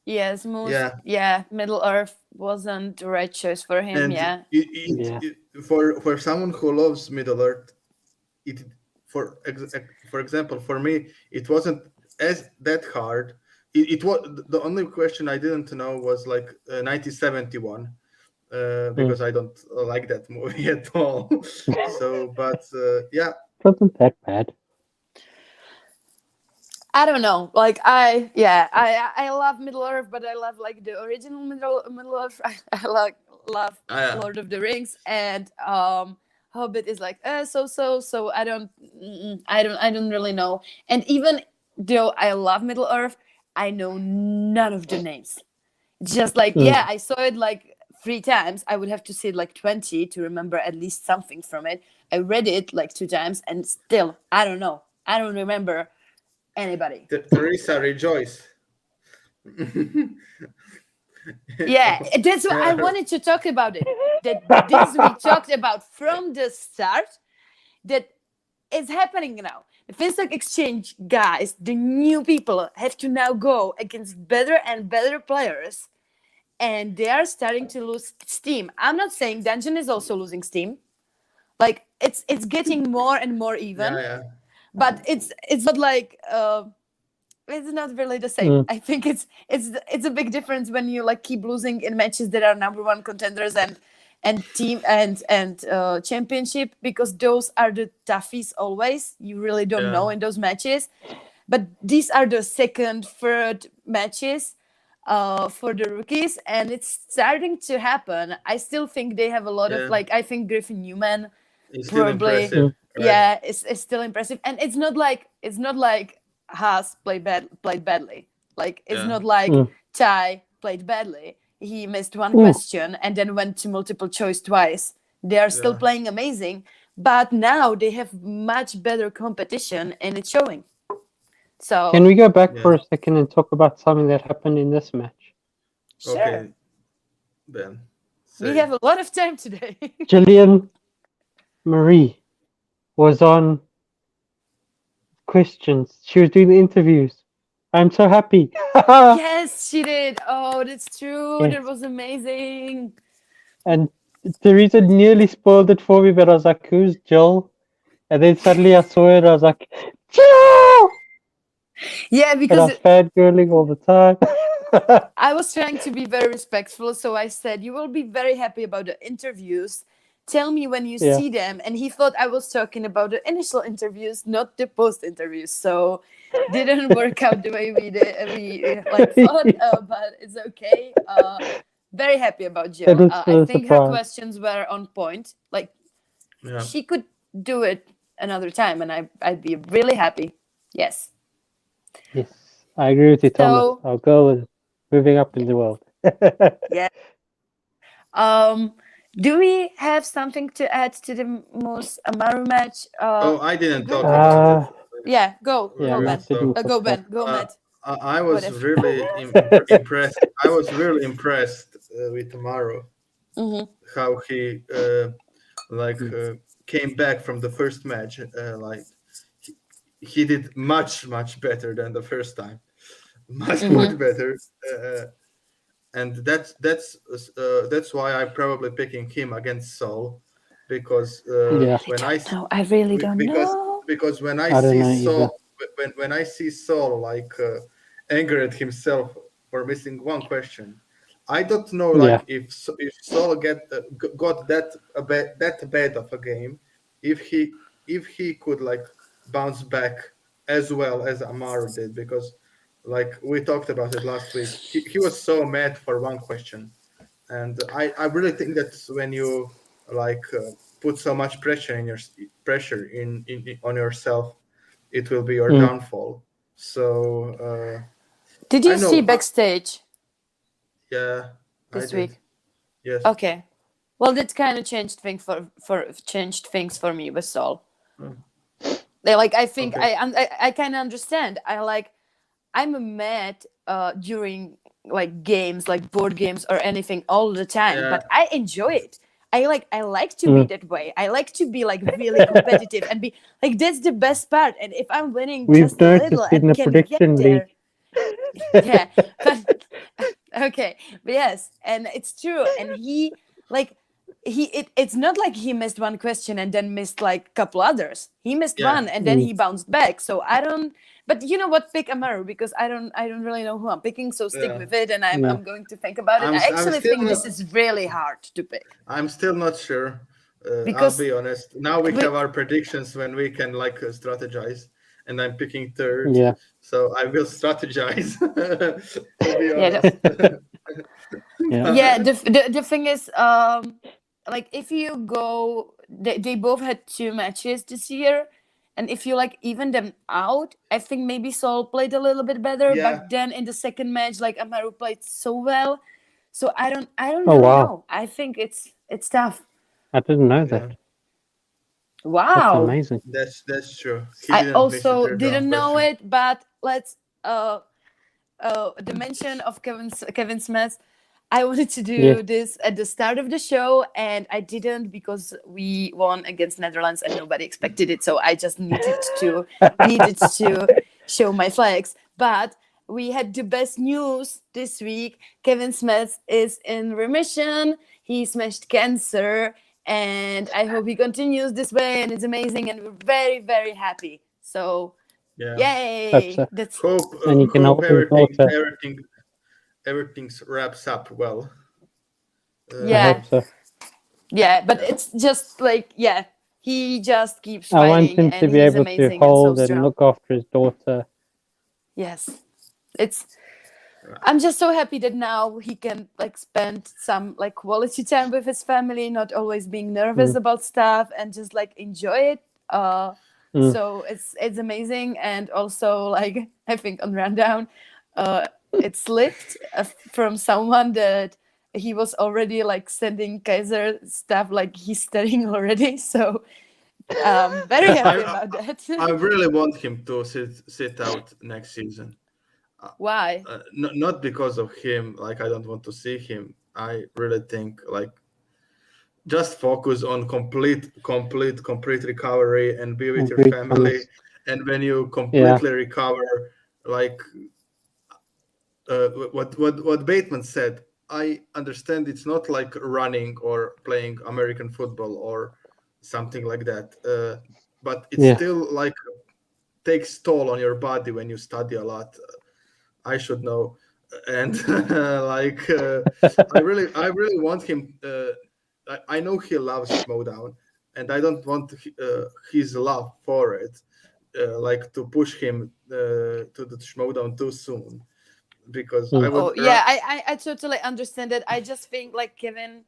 Yes, most
Yeah,
Middle Earth wasn't the right choice for him.
and
Yeah.
Yeah.
for someone who loves Middle Earth, it for example for me it wasn't as that hard. It was the only question I didn't know was like 1971 because I don't like that movie at all. So, but yeah,
It wasn't that bad.
I don't know. Like I love Middle Earth, but I love like the original Middle Earth. I like love
yeah,
Lord of the Rings, and Hobbit is like so. I don't really know. And even though I love Middle Earth, I know none of the names. Just like
Mm.
I saw it like 3 times. I would have to see it like 20 to remember at least something from it. I read it like 2 times, and still I don't know. I don't remember anybody.
Teresa rejoice.
Yeah, that's what I
Yeah,
wanted to talk about it. That this we talked about from the start. That is happening now. The FinStock Exchange guys, the new people, have to now go against better and better players, and they are starting to lose steam. I'm not saying Dungeon is also losing steam. Like it's getting more and more even,
yeah,
but it's not like. It's not really the same.
Mm.
I think it's a big difference when you like keep losing in matches that are number one contenders and team and championship, because those are the toughies always. You really don't
yeah,
know in those matches, but these are the second, third matches for the rookies, and it's starting to happen. I still think they have a lot of
yeah.
like. I think Griffin Newman
It's still
probably
impressive, right?
yeah it's still impressive, and it's not like Haas played badly. Like it's
Yeah,
not like
Mm.
Ty played badly. He missed one
Ooh.
question and then went to multiple choice twice. They are still
yeah,
playing amazing, but now they have much better competition and it's showing.
Can
So
we go back for
yeah.
a second and talk about something that happened in this match?
sure,
Okay, Ben,
we
say.
have a lot of time today.
Gillian Marie was on questions. She was doing the interviews. I'm so happy.
Yes, she did. Oh, that's true.
Yes.
That was amazing.
And Teresa nearly spoiled it for me, but I was like, who's Jill? And then suddenly I saw it, I was like, Jill!
Yeah,
And I
because
was fangirling all the time.
I was trying to be very respectful, so I said, "You will be very happy about the interviews. Tell me when you
Yeah.
see them." And he thought I was talking about the initial interviews, not the post interviews. So didn't work out the way we like thought, but it's okay. Very happy about
It
Jill.
was
I
a
think her
surprise.
questions were on point. Like
Yeah,
she could do it another time, and I'd be really happy. Yes.
Yes, I agree with you, Thomas.
So
Our girl is moving up in the world.
yeah. Um, do we have something to add to the most Amaru match?
oh, I didn't
Greg?
talk about it.
Yeah, go,
We
Yeah,
go,
will
Matt
Ben.
didn't
talk.
talk
Go,
about.
Ben. Go,
Uh,
Matt.
I was
Whatever.
really impressed. I was really impressed with Amaru,
Hmm.
how he like
Mm.
came back from the first match. Like he did much better than the first time, much
Hmm.
better. And that's why I'm probably picking him against Saul, because
Yeah,
when I
No, I really don't
because
know.
when I
I don't
see
know either.
Saul, when I see Saul like angry at himself for missing one question. I don't know,
Yeah.
like if Saul got that bad of a game, if he could like bounce back as well as Amaru did, because like we talked about it last week, he was so mad for one question, and I really think that's when you like put so much pressure in your pressure in on yourself, it will be your
Mm.
downfall. So
Did
I
you see
know,
backstage
yeah, I
this
did.
week?
Yes.
Okay. Well, that kind of changed things for me with Saul.
Mm.
They like I think
Okay.
I kind of understand. I'm mad during like games, like board games or anything all the time,
Yeah.
but I enjoy it. I like to be
Mm.
that way. I like to be like really competitive and be like that's the best part. And if I'm winning
We've
just a little
noticed in
and
the
can get
prediction league.
there, yeah. But okay, but yes, and it's true. And he like it's not like he missed one question and then missed like a couple others. He missed
Yeah.
one and then
Mm.
he bounced back. So I don't. But you know what? Pick Amaru because I don't really know who I'm picking. So stick
Yeah.
with it, and I'm
Yeah.
I'm going to think about it. I
I'm
actually
still
think
not.
this is really hard to pick
I'm still not sure. I'll
because
be honest. Now we
we
have our predictions when we can like strategize, and I'm picking third,
Yeah.
so I will strategize. To be
yeah
honest.
Yeah.
yeah the thing is like if you go they both had two matches this year, and if you like even them out, I think maybe Saul played a little bit better,
Yeah.
but then in the second match like Amaru played so well. So I don't
Oh
really
wow.
know. I think it's tough.
I didn't know
Yeah.
that. That's
Wow.
amazing.
That's true. He
I
didn't miss the
also
third round
didn't know
question.
it, but let's the mention of Kevin Smith. I wanted to
Yes.
do this at the start of the show, and I didn't because we won against Netherlands and nobody expected it. So I just needed to show my flags. But we had the best news this week. Kevin Smith is in remission. He smashed cancer, and I hope he continues this way. And it's amazing, and we're very very happy. So
Yeah.
Hope
yay!
so.
That's
And you can
Hope
help his daughter.
everything wraps up well.
I
yeah.
hope so.
Yeah, but
Yeah.
it's just like, yeah, he just keeps
I want
fighting
him to
and
be
he's
able to
amazing and so
hold and
strong.
look after his daughter.
Yes. It's I'm just so happy that now he can like spend some like quality time with his family, not always being nervous
Mm.
about stuff and just like enjoy it.
Mm.
So it's amazing. And also like I think on rundown, it slipped from someone that he was already like sending Kaiser stuff like he's studying already. So very
Yeah,
happy about that.
I really want him to sit out next season.
Why?
Not because of him. Like I don't want to see him. I really think like just focus on complete recovery and be with your
Agreed on
family.
this.
And when you
Yeah.
completely recover, like what Bateman said, I understand it's not like running or playing American football or something like that, but it's
Yeah.
still like takes toll on your body when you study a lot. I should know, and like I really want him. I know he loves Schmoe, and I don't want his love for it, like to push him to the Schmoe too soon, because I
Mm.
would.
Oh yeah, I totally understand it. I just think like Kevin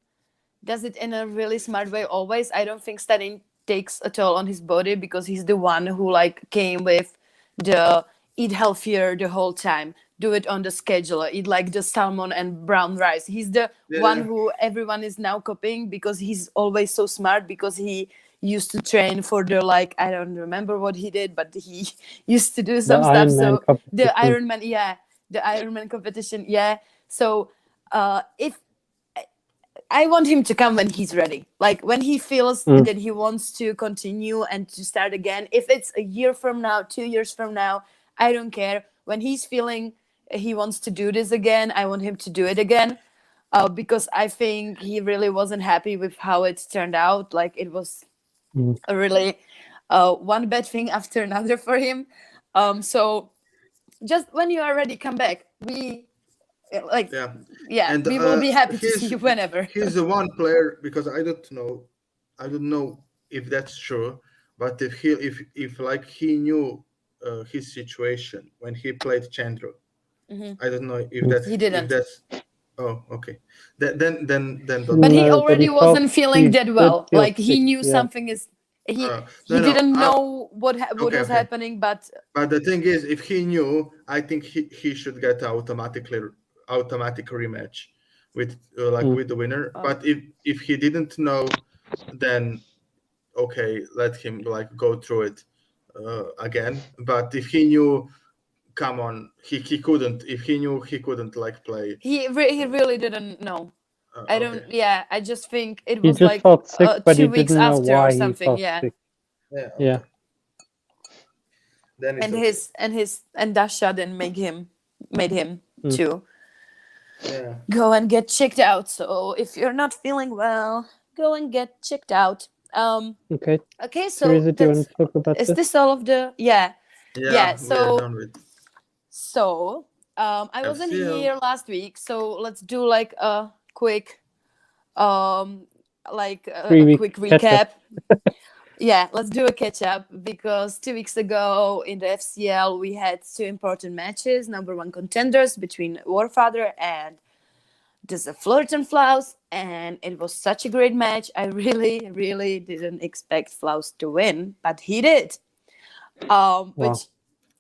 does it in a really smart way always. I don't think studying takes a toll on his body because he's the one who like came with the eat healthier the whole time, do it on the schedule, eat like the salmon and brown rice. He's the one
Yeah,
who everyone is now copying because he's always so smart because he used to train for the like I don't remember what he did, but he used to do
The
some stuff.
Iron Man
So the
competition.
Ironman, yeah, the Ironman competition, yeah. So if I want him to come when he's ready. Like when he feels
Mm.
that he wants to continue and to start again. If it's a year from now, 2 years from now, I don't care. When he's feeling he wants to do this again, I want him to do it again. Because I think he really wasn't happy with how it turned out. Like it was
Mm.
a really one bad thing after another for him. So just when you are ready, come back. like
Yeah,
yeah,
and
we will be happy to see
he's
you whenever.
he's the one player because I don't know if that's true, but if like he knew his situation when he played Chandra.
Mhm.
I don't know
He
if
didn't.
that's. Oh, okay. Then don't
But he
worry.
No, but
already wasn't feeling
he
that
did
well.
feel
Like he
sick.
knew
Yeah.
something is he
No,
he
no.
didn't know what
Okay,
was
okay.
happening, but
But the thing is, if he knew, I think he should get automatic rematch with like
Mm.
with the winner.
uh,
But if he didn't know, then okay, let him like go through it again. But if he knew, come on, he couldn't. If he knew, he couldn't like play.
he really didn't know. I don't.
Okay,
Yeah, I just think it
He
was
just
like
felt sick, but he
2 weeks
didn't know
after or
why he
something.
felt
Yeah,
sick.
yeah,
Yeah.
okay. Then it's
and
okay.
and Dasha then made him
Mm.
to
Yeah.
go and get checked out. So if you're not feeling well, go and get checked out.
Okay.
Okay, so
Teresa, do you want
that's
to talk about
is
this?
this all of the yeah.
Yeah, we are
So
done with
so I wasn't
FCL.
here last week, so let's do like a quick like a
3 week
quick
catch up.
recap. Yeah, let's do a catch up because 2 weeks ago in the FCL we had two important matches, number one contenders between Warfather and the Flirt and Flaus, and it was such a great match. I really, really didn't expect Flaus to win, but he did.
Wow.
Which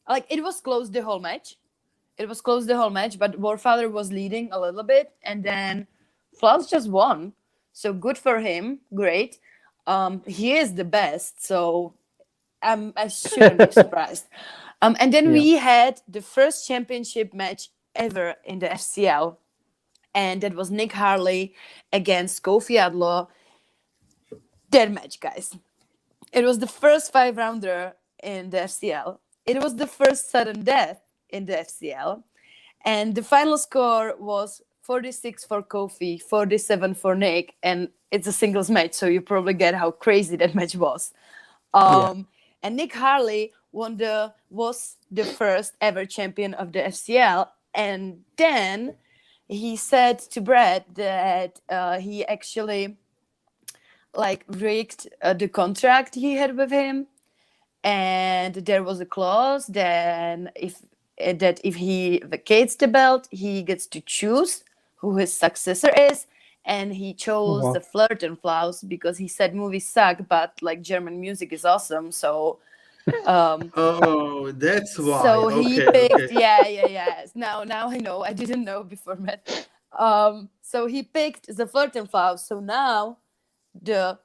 like it was close the whole match. It was close the whole match, but Warfather was leading a little bit, and then Flaus just won. So good for him, great. He is the best, so I shouldn't be surprised. And then
Yeah.
we had the first championship match ever in the FCL, and that was Nick Harley against Kofi Adlo. That match, guys. It was the first 5 rounder in the FCL. It was the first sudden death in the FCL. And the final score was 46 for Kofi, 47 for Nick. And it's a singles match, so you probably get how crazy that match was. And Nick Harley was the first ever champion of the FCL. And then he said to Brad that he actually like rigged the contract he had with him, and there was a clause then if he vacates the belt, he gets to choose who his successor is, and he chose
Wow.
the Flirt and Flaus because he said movies suck, but like German music is awesome. So
Oh, that's why.
so he
Okay, okay.
picked yeah. Now I know. I didn't know before, Matt. So he picked the Flirt and Flaus. So now the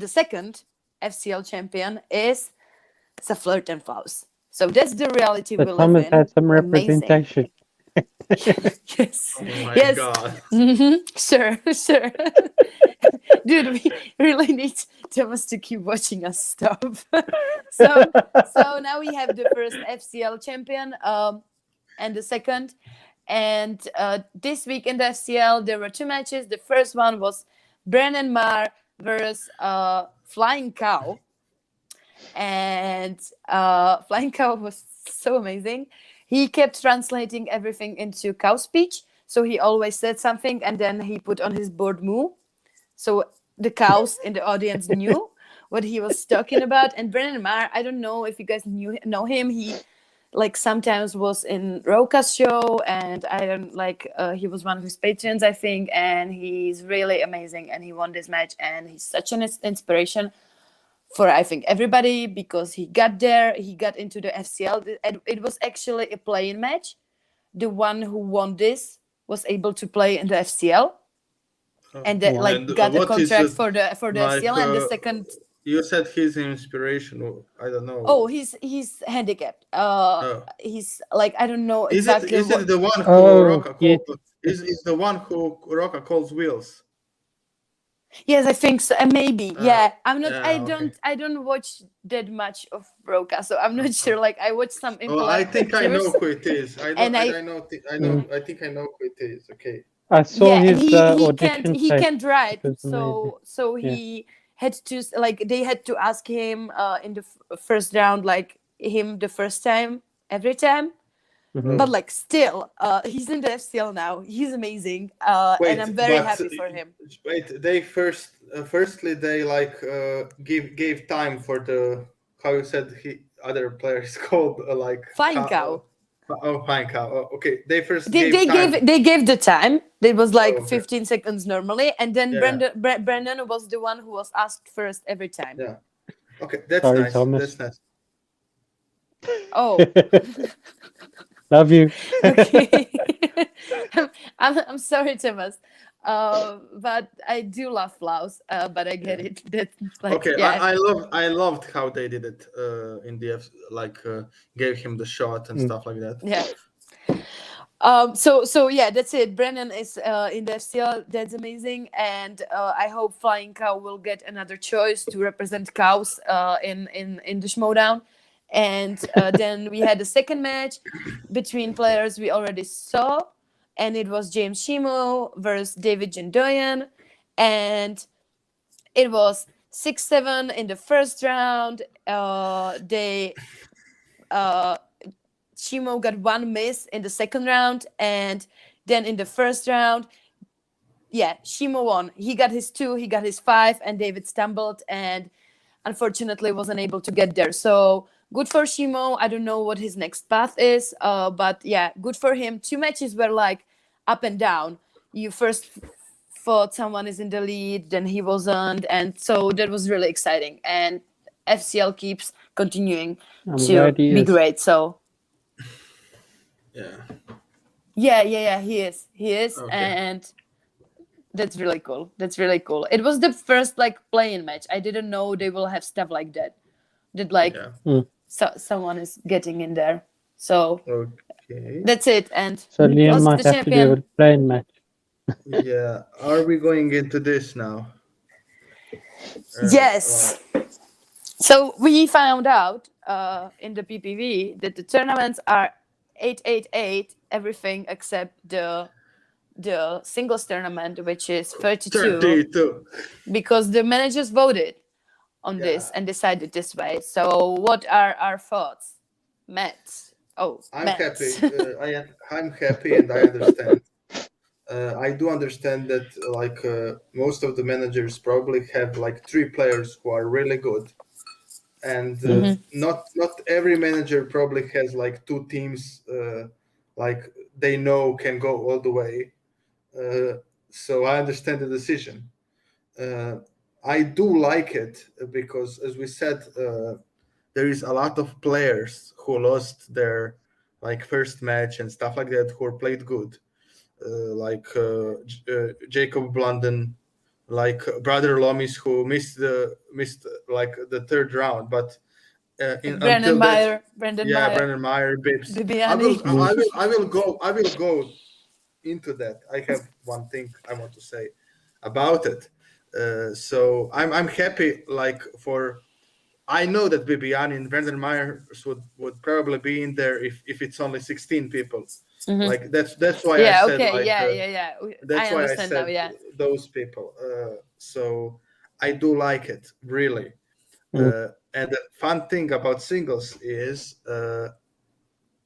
second FCL champion is the Flirt and Flaus. So that's the reality
So
we live
Thomas
in.
had some
Amazing.
representation.
Yes.
Oh my
Yes.
god.
Sure. Dude, we really need Thomas to keep watching us stop. so now we have the first FCL champion and the second. And this week in the FCL, there were two matches. The first one was Brennan Marr versus Flying Cow. And Flying Cow was so amazing. He kept translating everything into cow speech. So he always said something and then he put on his board moo. So the cows in the audience knew what he was talking about. And Brennan Marr, I don't know if you guys know him. He like sometimes was in Roka's show, and I don't like he was one of his patrons, I think, and he's really amazing. And he won this match, and he's such an inspiration for I think everybody because he got there, he got into the FCL. It was actually a playing match. The one who won this was able to play in the FCL and
Wow.
like
And
got a
what is
contract for the
like
FCL. And the second,
you said his inspiration? I don't know.
oh, he's handicapped.
Oh.
He's like I don't know
Is it
exactly
is it
what.
the one who
Oh,
Roca
yes.
called is the one who Roca calls Wheels?
Yes, I think so. Maybe. Yeah. I'm not
Yeah, okay.
I don't watch that much of Roca, so I'm not sure. Like I watch some
Oh, I
impolite
think I
pictures
know who it is. I know
and
I know I
Mm.
know I think I know who it is. Okay.
I saw
yeah, and
his audition
he
tape.
can't write.
It was amazing.
So
Yeah.
he had to like they had to ask him in the first round like him the first time every time
Mhm.
but like still, he's in the FCL now. He's amazing, and I'm
Wait,
very
but
happy for him.
wait. They firstly they like gave time for the how you said he other players called like
Fine cow.
oh fine cow. Oh, okay, they first
They,
gave
they
time.
gave they gave the time. It was
Oh,
like
okay.
15 seconds normally, and then
Yeah,
Brendan was the one who was asked first every time.
yeah. Okay, that's
Sorry,
nice.
Thomas.
That's nice.
Oh,
Love you.
okay. I'm sorry, Thomas. But I do love Flaus. But I get
Yeah.
it. That like
Okay,
yeah,
I loved how they did it in the gave him the shot and
Mm.
stuff like that.
yeah. So yeah, that's it. Brennan is in the FCL. That's amazing, and I hope Flying Cow will get another choice to represent cows in the Schmoe. And then we had the second match between players we already saw, and it was James Schmoe versus David Jendoyan, and it was 6-7 in the first round. They Schmoe got one miss in the second round, and then in the first round, yeah, Schmoe won. He got his 2, he got his 5, and David stumbled and unfortunately wasn't able to get there. So good for Schmoe. I don't know what his next path is, but yeah, good for him. 2 matches were like up and down. You first thought someone is in the lead, then he wasn't, and so that was really exciting. And FCL keeps continuing
I'm
to
glad he
be
is.
great. So
Yeah.
yeah, he is,
Okay.
and that's really cool. That's really cool. It was the first like play-in match. I didn't know they will have stuff like that. That like
Yeah.
someone is getting in there. So
Okay.
that's it. And
So Liam
ask
might
the
have to do
champion.
a playing match.
Yeah. Are we going into this now?
Yes. So we found out in the PPV that the tournaments are 8-8-8, everything except the singles tournament, which is 32,
32.
because the managers voted on
Yeah.
this and decided this way. So what are our thoughts, Matt? Oh,
I'm
Matt.
happy. I'm happy, and I understand. I do understand that most of the managers probably have like 3 players who are really good, and not every manager probably has like 2 teams like they know can go all the way. So I understand the decision. Uh, I do like it because, as we said, there is a lot of players who lost their like first match and stuff like that who played good, Jacob Blunden, like Brother Lomis who missed like the third round, but
Brendan
until that,
Meyer, Brendan
yeah,
Meyer,
Brennan Meyer, Bibbs.
Bibiani.
I will go into that. I have one thing I want to say about it. So I'm happy like for I know that Bibiani and Brendan Meyer would probably be in there if it's only 16 people. Like that's why I
Yeah.
said
Okay. Yeah. I
that's why I
understand now.
said
Yeah.
those people. So I do like it really.
Mm.
And the fun thing about singles is, and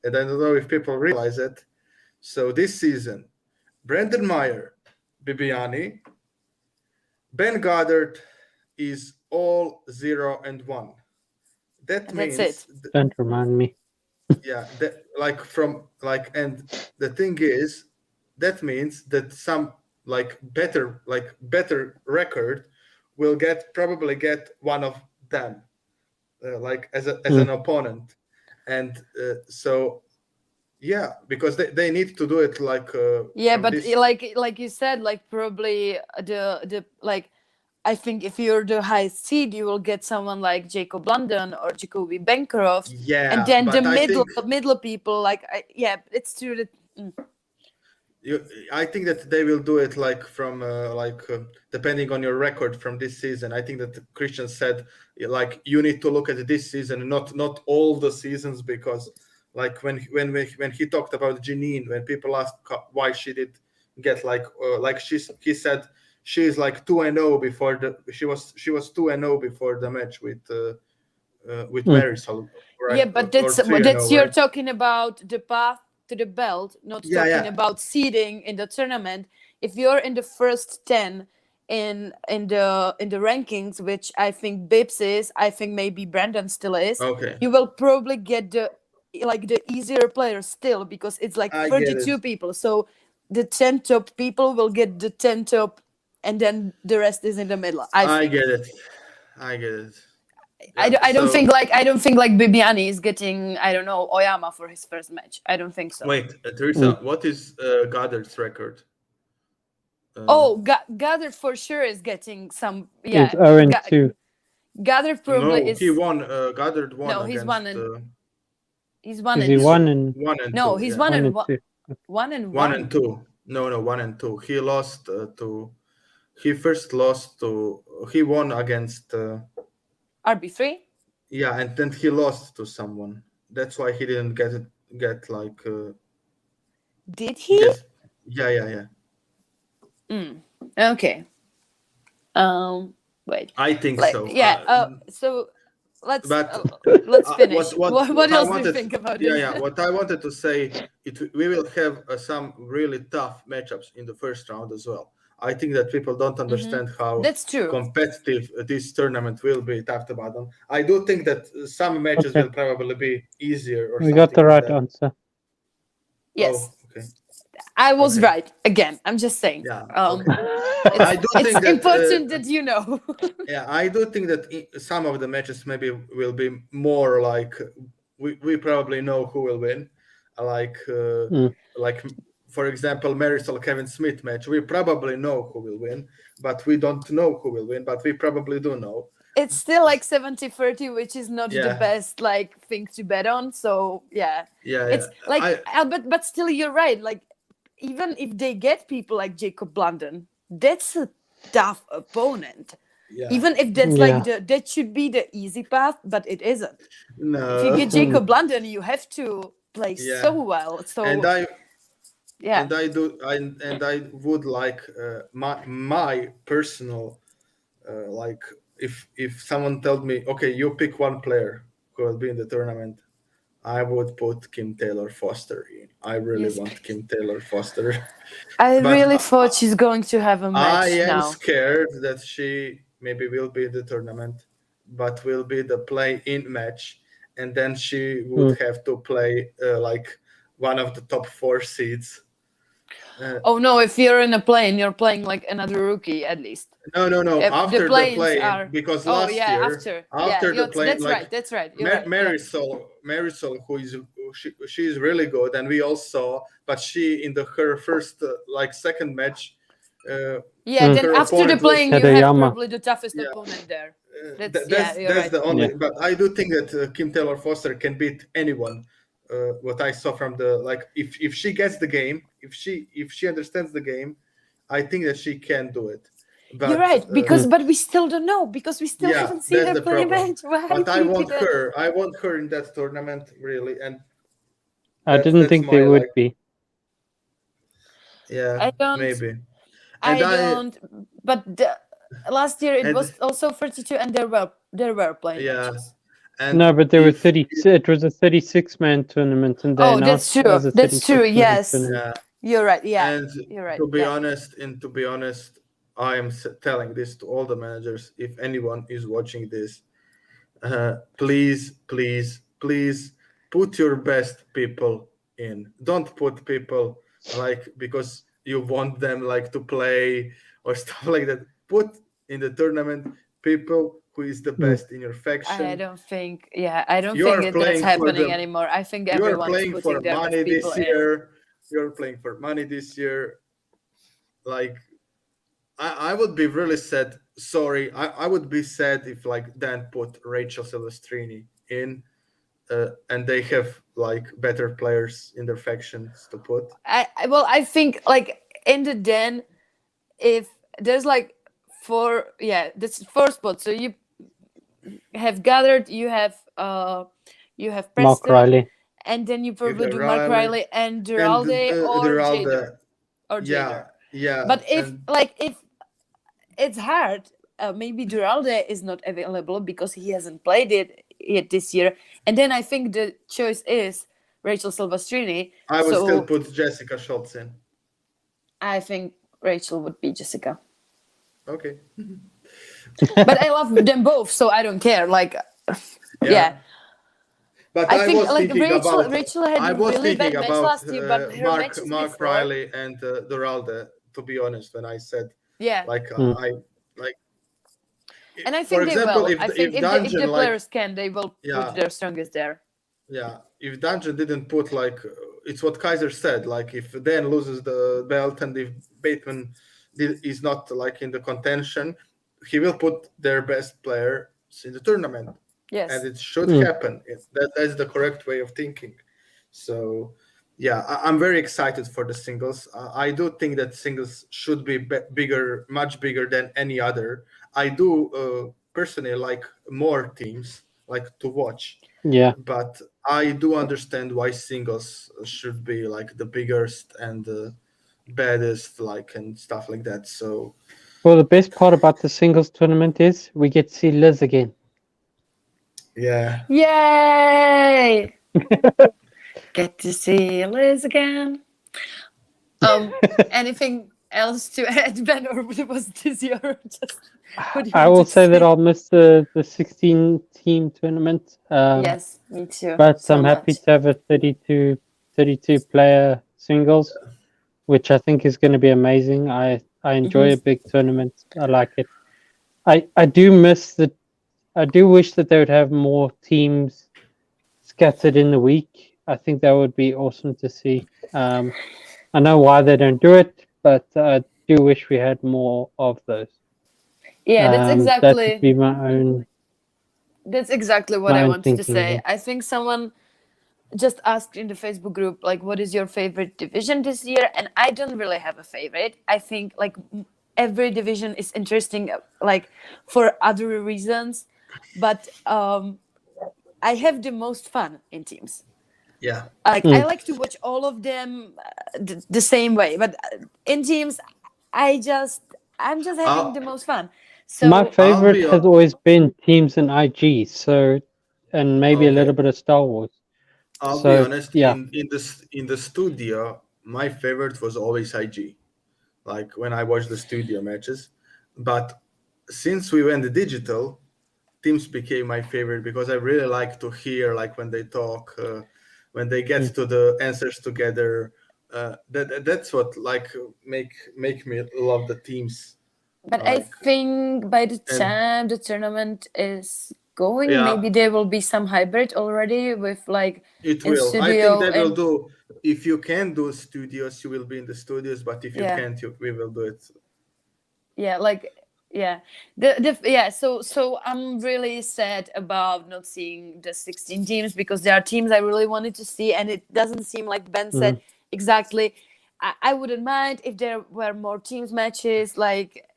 I don't know if people realize it. So this season, Brendan Meyer, Bibiani, Ben Goddard is all 0-1. That
That's
means
it.
Don't remind me.
yeah, that like from like and the thing is that means that some better record will probably get one of them like as an opponent, and so yeah, because they need to do it like
Yeah,
from
but
this.
like you said, like probably the like I think if you're the highest seed, you will get someone like Jacob London or Jacoby Bancroft, and
Yeah,
then the
but I think
middle people. Like yeah, it's true that.
you, I think that they will do it like from depending on your record from this season. I think that Christian said like you need to look at this season, not all the seasons, because like when he talked about Janine, when people asked why she did get like he said she's like 2-0 before she was 2-0 before the match with
Mm.
Marisol, right?
Yeah, but
Or
that's
3-0,
you're
right?
talking about the path to the belt, not
Yeah,
talking
yeah.
about seeding in the tournament, if you're in the first 10 in the rankings, which I think Bibbs is, I think maybe Brandon still is,
Okay,
you will probably get the easier players still, because it's like
I get it.
32 people. So the 10 top people will get the 10 top, and then the rest is in the middle, I
I
think.
get it. I get it.
I,
Yeah.
do, I don't
So
think like I don't think like Bibiani is getting, I don't know, Oyama for his first match. I don't think so.
wait, Teresa, what is Goddard's record?
Oh, Gather for sure is getting some.
Is
Yeah,
0-2.
Gather probably
No, he
is.
won. Goddard won
No, he's one
against
and he's one
Is
and
he
two.
1 and
No,
2.
he's
Yeah,
one
one
and
and
one.
two?
One and
1 and 2. No, 1 and 2. He lost to. He first lost to. He won against.
RB3.
Yeah, and then he lost to someone. That's why he didn't get it. Get like.
Did he?
Get. Yeah, yeah, yeah.
Okay. Wait.
I think
Like,
so.
yeah. So let's
But
let's finish. What
I
else do you
wanted,
think about
yeah,
this?
yeah. What I wanted to say, we will have some really tough matchups in the first round as well. I think that people don't understand how
That's true.
competitive this tournament will be, top to bottom. I do think that some matches
Okay.
will probably be easier or
We
something
got the
like
right
that.
answer.
Yes,
Oh, okay.
I was
Okay.
right again. I'm just saying.
Yeah. Okay.
It's,
I do think
it's
that,
important that you know.
Yeah, I do think that some of the matches maybe will be more like we probably know who will win, like like for example Marisol Kevin Smith match. We probably know who will win, but we don't know who will win. But we probably do know.
It's still like 70-30, which is not the
Yeah.
best like thing to bet on. So yeah,
Yeah,
it's
yeah.
like but still you're right. Like even if they get people like Jacob London, that's a tough opponent.
Yeah.
Even if that's
Yeah.
like that should be the easy path, but it isn't.
No.
If you get Jacob London, you have to play
Yeah.
so well. So
And I
yeah.
and I do and I would like my personal like if someone told me, okay, you pick one player who will be in the tournament, I would put Kim Taylor Foster in. I really
Yes.
want Kim Taylor Foster.
I
But
really thought she's going to have a
I
match
am
now.
scared that she maybe will be in the tournament, but will be the play-in match, and then she would have to play like one of the top 4 seeds.
Oh no! If you're in a plane, you're playing like another rookie at least.
No. After the
planes
play,
are-
because
Oh
last
yeah,
year,
after
the play,
that's
like
right. That's right. You're right. Yeah.
Marisol, who is she's really good, and we all saw, but she in her first like second match.
Yeah. Then
her
after the
opponent was-
playing, you have
Kadayama.
probably the toughest
Yeah.
opponent there.
That's
you're right.
the only.
Yeah.
But I do think that Kim Taylor Foster can beat anyone. What I saw from the like, if she gets the game, if she understands the game, I think that she can do it. But,
You're right, but we still don't know because we still
yeah,
haven't seen
that's
her
the
play a
problem.
match. Why
But I
keep
want
it-
her. I want her in that tournament really, and
I didn't
that's
think
my,
there would
like-
be.
yeah,
I don't.
maybe.
I
And I-
don't. But last year it
And-
was also 32, and there were playing
Yeah.
matches.
And
No, but there were
if-
30. It was a 36-man tournament, and they
Oh, that's
announced it
true.
as a
That's true,
36-man
yes.
tournament.
Yeah.
You're right. Yeah,
And
you're right.
to be
yeah.
honest, I am telling this to all the managers. If anyone is watching this, please put your best people in. Don't put people like because you want them like to play or stuff like that. Put in the tournament people who is the best in your faction.
I don't think. Yeah, I don't
You are
think that's
playing for
happening
them.
anymore. I think
You are
everyone's
playing
putting
for
their
money
best people
this
in.
year. You're playing for money this year. Like, I would be really sad. Sorry, I would be sad if like Dan put Rachel Silvestrini in, and they have like better players in their factions to put.
I think like in the den, if there's like that's 4 spots. So you have gathered, you have
Mark
Preston,
Riley.
and then you probably
have
do Mark
Riley
Riley and Duralde or
Duralde.
Jader. Or Jader.
Yeah.
But if
and-
it's hard, maybe Duralde is not available because he hasn't played it yet this year. And then I think the choice is Rachel Silvestrini.
I would still
So
put Jessica Schultz in.
I think Rachel would be Jessica.
Okay.
But I love them both, so I don't care. Like, yeah.
But
I
I
think
was
like
thinking about
Rachel had
I
a
was
really
thinking
bad match
about
last year, but her matches
Mark
before,
Riley and Duralde. To be honest, when I said
yeah.
like
Mm.
I like,
And I
for
think they
example,
will. I think
if
if
Dungeon
the
like
players can, they will put
yeah
their strongest there.
yeah if Dungeon didn't put like it's what Kaiser said, like if Dan loses the belt and if Bateman is not like in the contention, he will put their best player in the tournament,
Yes.
and it should
Mm.
happen. That's the correct way of thinking. So yeah, I'm very excited for the singles. I do think that singles should be bigger, much bigger than any other. I do personally like more teams like to watch,
Yeah.
but I do understand why singles should be like the biggest and the baddest, like and stuff like that. So
Well, the best part about the singles tournament is we get to see Liz again.
yeah,
Yay! Get to see Liz again. Anything else to add, Ben, or was this your just what you
I
wanted
will
to
say that
say?
I'll miss the 16 team tournament.
Yes, me too.
But
So
I'm happy
much.
to have a 32 player singles, which I think is going to be amazing. I enjoy a big tournament. I like it. I do miss the. I do wish that they would have more teams scattered in the week. I think that would be awesome to see. I know why they don't do it, but I do wish we had more of those.
Yeah,
That would be
that's exactly what
my
I
own
wanted to
thinking.
say.
Yeah.
I think someone just asked in the Facebook group, like, what is your favorite division this year? And I don't really have a favorite. I think like every division is interesting, like for other reasons, but I have the most fun in teams.
yeah.
Like I like to watch all of them the same way, but in teams, I'm just having the
I'll,
most fun.
My
So
I'll
favorite
be
has always been teams and IG. So, and maybe a
okay.
little bit of Star Wars.
I'll be
So
honest.
yeah.
In the studio, my favorite was always IG. Like when I watched the studio matches, but since we went digital, teams became my favorite because I really like to hear like when they talk, when they get to the answers together. That's what like make me love the teams.
but I
Like
think by the
and
time the tournament is going,
yeah,
maybe there will be some hybrid already with like
it
in
will. I think
studio
they will
and
do. If you can do studios, you will be in the studios. But if you
yeah,
can't, we will do it.
yeah, like yeah, yeah. So I'm really sad about not seeing the 16 teams because there are teams I really wanted to see, and it doesn't seem like Ben said exactly. I wouldn't mind if there were more teams matches like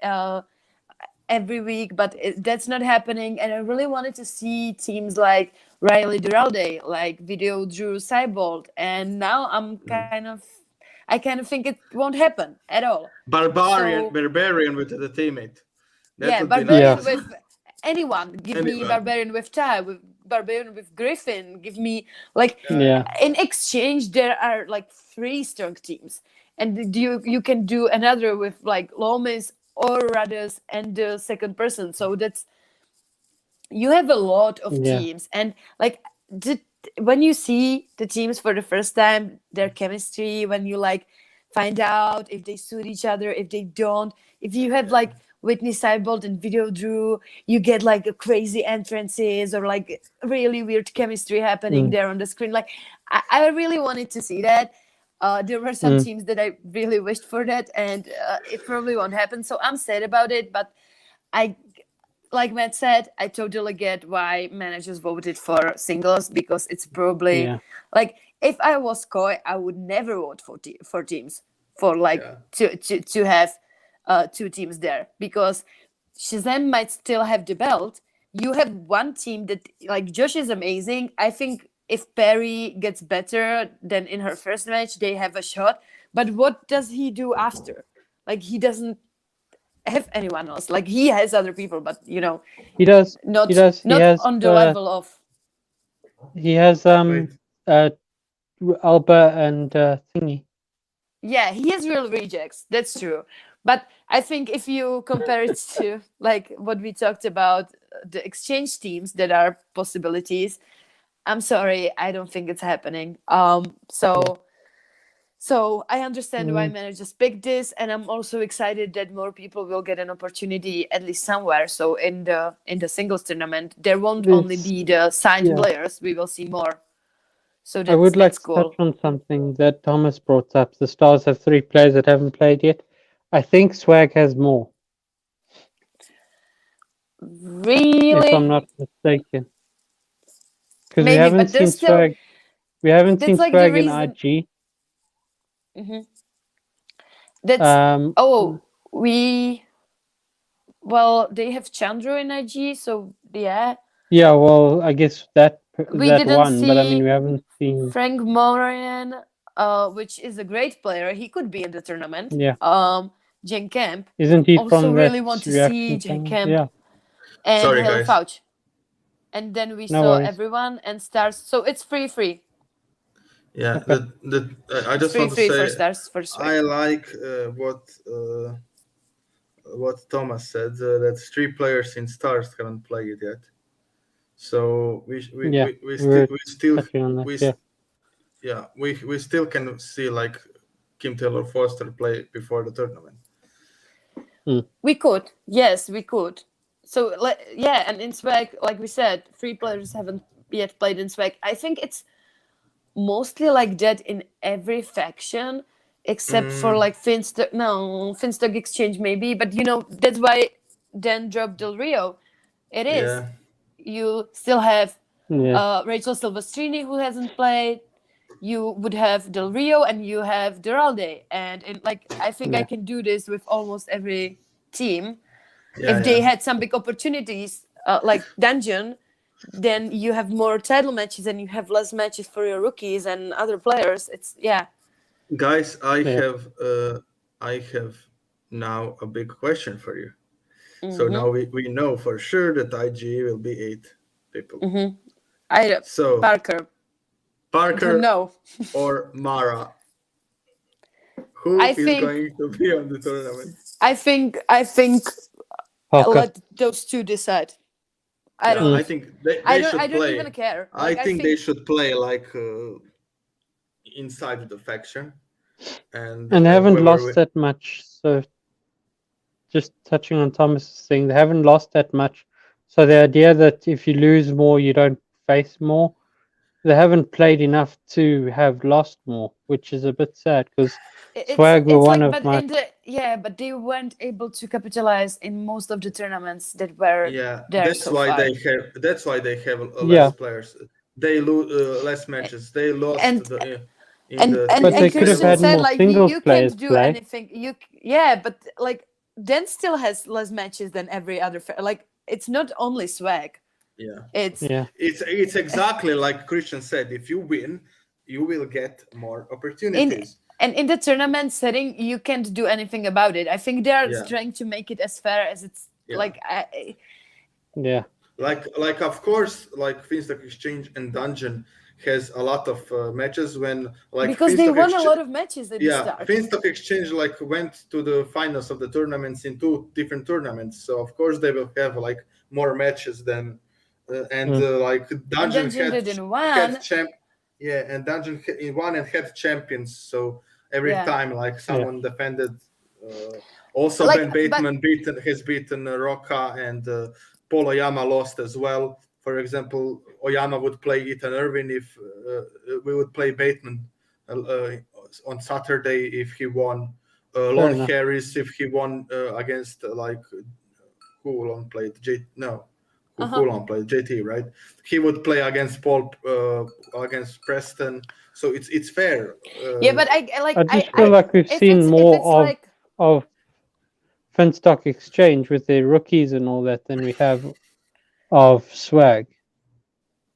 every week, but that's not happening. And I really wanted to see teams like Riley Duralde, like Video Drew Seibold, and now I kind of think it won't happen at all. So
Barbarian with the teammate. That
yeah,
would be
Barbarian
Yeah.
nice.
with anyone. Give me
Anyone.
Barbarian with Ty, with Barbarian with Griffin. Give me like
Yeah.
in exchange there are like three strong teams, and you can do another with like Lomis or Radis and the second person. So that's you have a lot of
Yeah.
teams, and like when you see the teams for the first time, their chemistry, when you like find out if they suit each other, if they don't, if you have like Whitney Seibold and Video Drew, you get like a crazy entrances or like really weird chemistry happening there on the screen. Like I really wanted to see that. There were some teams that I really wished for that, and it probably won't happen. So I'm sad about it, but I like Matt said, I totally get why managers voted for singles because it's probably
Yeah.
like if I was Koi, I would never vote for for teams for like
Yeah.
to have two teams there because Shazam might still have the belt. You have one team that like Josh is amazing. I think if Perry gets better than in her first match, they have a shot. But what does he do after? Like he doesn't have anyone else. Like he has other people, but you know,
He does. He
not
does.
not on the level of
He has
Wait.
uh Alba and Thingy.
Yeah, he has real rejects. That's true. But I think if you compare it to like what we talked about, the exchange teams that are possibilities, I'm sorry, I don't think it's happening. So I understand why
Mm.
managers picked this, and I'm also excited that more people will get an opportunity at least somewhere. So in the singles tournament, there won't only
It's,
be the signed
yeah.
players. We will see more. So
I would like
that's
to touch
cool.
on something that Thomas brought up. The Stars have 3 players that haven't played yet. I think Swag has more, if I'm
Really,
not mistaken. Because
maybe, but there's still
We haven't seen
that's like the
Swag in
reason.
IG.
Mhm. That's
Um,
oh we well they have Chandru in IG, so yeah.
yeah, well, I guess
We
that
didn't
one, but I mean,
see
we haven't seen.
Frank Moran, which is a great player. He could be in the tournament.
Yeah,
Jen Camp.
isn't he
Also
from that
really want to see
reaction
Jen
thing?
Camp
Yeah,
and
Sorry,
Haley
guys.
Fauch. And then we
no
saw
worries.
everyone and stars. So it's free.
Yeah,
Okay.
I
It's
just want to
free for
say
stars for Swag.
I like what Thomas said, that 3 players in Stars haven't played it yet. So
Yeah,
we still
touching on that.
we
Yeah,
s- yeah we still can see like Kim Taylor Foster play before the tournament.
We could. Yes, we could. So yeah, and in Swag, like we said, 3 players haven't yet played in Swag. I think it's mostly like that in every faction except for
Mm,
like Finstock Exchange maybe, but that's why Dan dropped Del Rio. It is.
yeah,
You still have
yeah,
Rachel Silvestrini who hasn't played. You would have Del Rio and you have Duralde, and like I think I
yeah,
can do this with almost every team.
yeah,
If they
yeah.
had some big opportunities like Dungeon, then you have more title matches and you have less matches for your rookies and other players. It's yeah.
Guys,
yeah.
I have now a big question for you. So
Mm-hmm.
now we know for sure that IG will be 8 people.
Mm-hmm. I
So
Parker. Don't
Parker
know.
or Mara, who
I
is
think
going to be on the tournament?
I think
Parker.
let those two decide. I
Yeah,
don't
I
Mm.
think they
I
should
don't
play.
even care.
I
Like I
think they
think
should play like inside the faction, and
And they haven't
whoever.
lost that much. So just touching on Thomas's thing, they haven't lost that much. So the idea that if you lose more, you don't face more, they haven't played enough to have lost more, which is a bit sad because Swag were
it's
one
like
of
but
my.
in the yeah, but they weren't able to capitalize in most of the tournaments that were
Yeah,
there so far.
That's why they have less
Yeah,
players. They lose less matches. They lost
And
in the
but they
and
could have
Christian
had
semi-finals.
said
more
like
singles
you
players
can't do
play.
anything. Yeah, but like Dan still has less matches than every other like it's not only Swag.
Yeah,
It's
Yeah,
it's exactly like Christian said. If you win, you will get more
in
opportunities.
and in the tournament setting you can't do anything about it. I think they are
Yeah,
trying to make it as fair as it's
yeah.
like
yeah,
Like of course, like Finstock Exchange and Dungeon has a lot of matches when like
because they won a lot of matches at the
Yeah,
start.
Finstock Exchange like went to the finals of the tournaments in 2 different tournaments, so of course they will have like more matches than and
mm,
like
And
Dungeon
Dungeon didn't
had
won.
champ yeah, and Dungeon in one and had champions, so every
Yeah.
time like
yeah.
someone defended. Uh, Also,
Like
Ben
but
Bateman has beaten Roca, and Paul Oyama lost as well. For example, Oyama would play Ethan Irvin if we would play Bateman on Saturday if he won.
Fair
Lon
enough.
Harris if he won against like who Lon played
uh-huh.
who Lon played JT, right? He would play against Paul against Preston, so it's fair.
Yeah, but I like
I just feel like we've
if
seen
it's
more
like
of Finstock Exchange with their rookies and all that than we have of Swag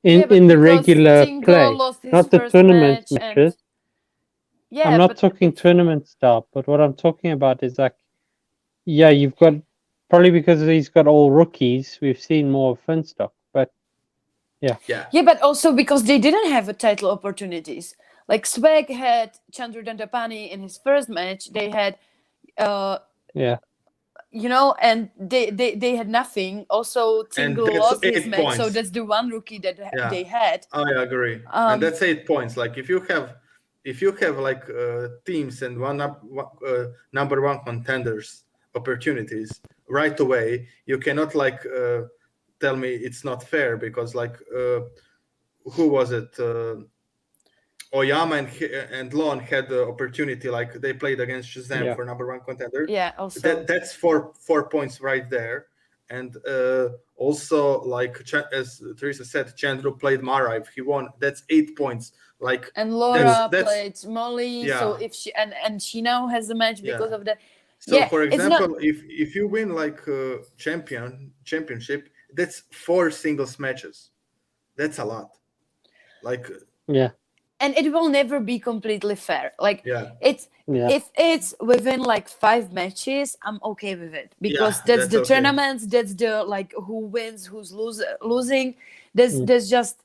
yeah,
in
but
the
because
regular
Tingo
play,
lost his
not the
first
tournament
match and
matches. I'm
yeah,
not
but
talking
it's
tournament style, but what I'm talking about is like, yeah, you've got probably because he's got all rookies. We've seen more of Finstock, but yeah,
Yeah,
yeah, but also because they didn't have a title opportunities. Like Swag had Chandru Dandapani in his first match. They had,
Yeah.
and they had nothing. Also,
And
Tingle
that's
lost his
8
match, so
points.
that's the one rookie that
Yeah,
they had.
I agree. And that's 8 points. Like if you have like teams and number one contenders opportunities right away, you cannot like tell me it's not fair, because like who was it? Oyama and Lon had the opportunity, like they played against Shazam
Yeah.
for number one contender.
Yeah, also.
That's 4 points right there. And also, like as Teresa said, Chandru played Mara. If he won, that's 8 points. Like
And Laura
that's
played Molly, so
yeah,
if she and she now has a match because
yeah.
of the.
So
Yeah,
for
it's not.
example, if you win like championship, that's 4 singles matches. That's a lot. Like
Yeah.
And it will never be completely fair. Like
yeah,
it's
Yeah.
if it's within like 5 matches, I'm okay with it because
yeah,
that's
that's
the
okay.
tournaments. That's the like who wins, who's losing. There's just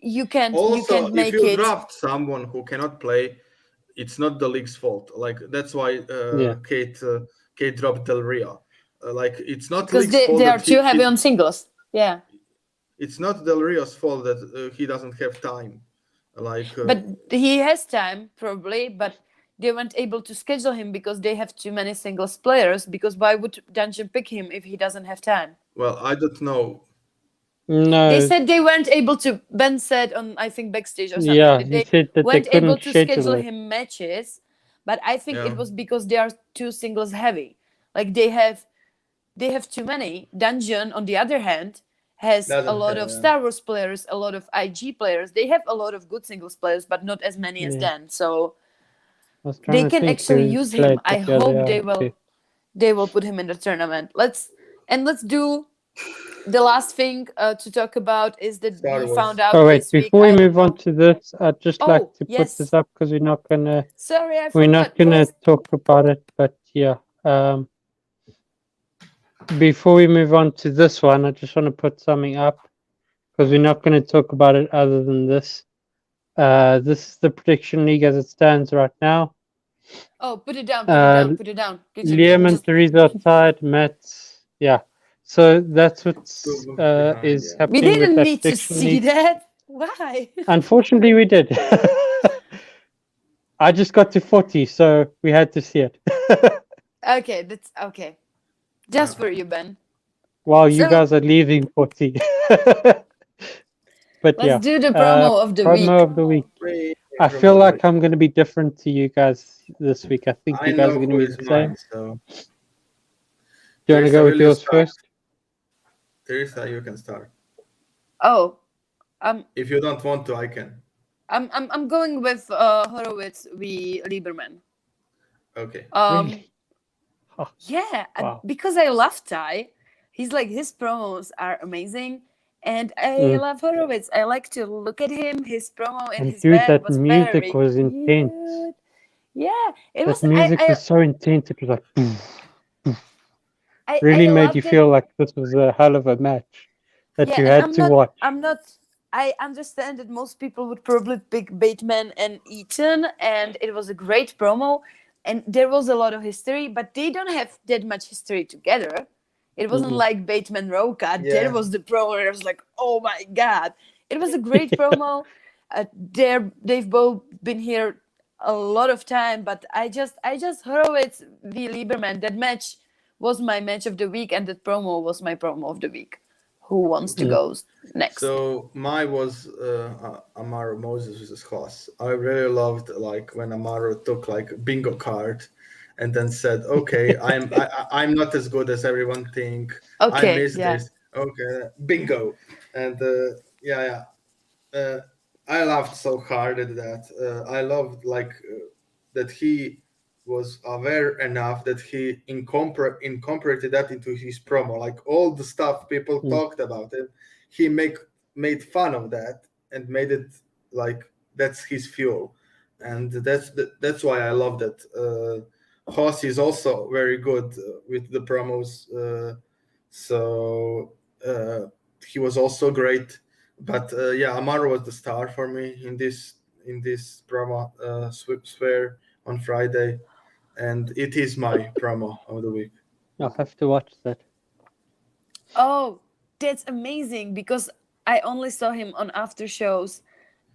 you can't
Also, if
make
you
it
draft someone who cannot play, it's not the league's fault. Like that's why
Yeah.
Kate dropped Del Rio. Like it's not
because
league's fault
they are
that
too heavy on singles. Yeah,
it's not Del Rio's fault that he doesn't have time. Like
but he has time probably, but they weren't able to schedule him because they have too many singles players. Because why would Dungeon pick him if he doesn't have time?
well, I don't know.
They
No.
said they weren't able to. Ben said on I think backstage or something
Yeah.
that
He
they
said that they
weren't able
couldn't
to
schedule
schedule
it.
him matches, but I think it
Yeah,
was because they are too singles heavy. Like they have too many. Dungeon on the other hand has a
doesn't
lot
have.
of
Yeah.
Star Wars players, a lot of IG players. They have a lot of good singles players, but not as many as
Yeah.
Dan. So
I was
they
trying to
can
think
actually
who
use him.
played
I
that the other
hope
hour too.
they will put him in the tournament. Let's do the last thing to talk about is that
Star
we
Wars.
found out
Oh wait,
this week.
before we
I don't
move on
know.
to this, I'd just like
Oh
to put this
yes,
up because
sorry, I
we're
forgot.
not gonna
Yes.
talk about it. But yeah, before we move on to this one, I just want to put something up because we're not going to talk about it other than this. This is the prediction league as it stands right now.
Oh, put it down. Put it down. Put it down.
Liam and
Just
Teresa are tied. Matt's yeah. So that's what's
Two behind,
is
yeah.
we
happening with
didn't
that
need to
prediction
see
league.
that. Why?
Unfortunately, we did. I just got to 40, so we had to see it.
Okay, that's okay. Just for you, Ben.
While you
So
guys are leaving 40. But
let's
yeah,
do the promo of the week.
promo of the week.
Wait,
I
from
feel
the
like
week.
I'm going to be different to you guys this week. I think
I
you guys
know
are going to
who
be
is
the
mine.
same.
So
Do you want to
Teresa,
go with
will you
yours
start?
first?
Teresa, you can start.
Oh,
If you don't want to, I can.
I'm going with Horowitz v Lieberman.
Okay.
Really? Oh,
Yeah,
wow.
because I love Ty. He's like his promos are amazing, and I
Mm.
love Horowitz. I like to look at him. His promo in
And
his
dude,
bed
that
was
music
very
was
cute.
intense.
Yeah, it
That
was.
music was so intense. It was like
I
really made you
loved it.
feel like this was a hell of a match that
Yeah,
you
and
had to watch.
I'm not. I understand that most people would probably pick Bateman and Eaton, and it was a great promo, and there was a lot of history, but they don't have that much history together. It wasn't like Bateman Roca.
Yeah.
There was the promo, and I was like, oh my god, it was a great promo. They've both been here a lot of time, but I just Horowitz v Lieberman. That match was my match of the week, and that promo was my promo of the week. Who wants to go next?
So mine was Amaro Moses versus Haas. I really loved like when Amaro took like bingo card and then said, "Okay, I'm not as good as everyone think. I
Okay,
missed
yeah.
this. Okay, bingo." And I laughed so hard at that. I loved like that he was aware enough that he incorporated that into his promo. Like all the stuff people talked about it, he made fun of that and made it like that's his fuel, and that's why I love that. Haas is also very good with the promos, so he was also great. But yeah, Amaro was the star for me in this in this promo sphere on Friday, and it is my promo of the week.
I'll have to watch that.
Oh, that's amazing because I only saw him on after shows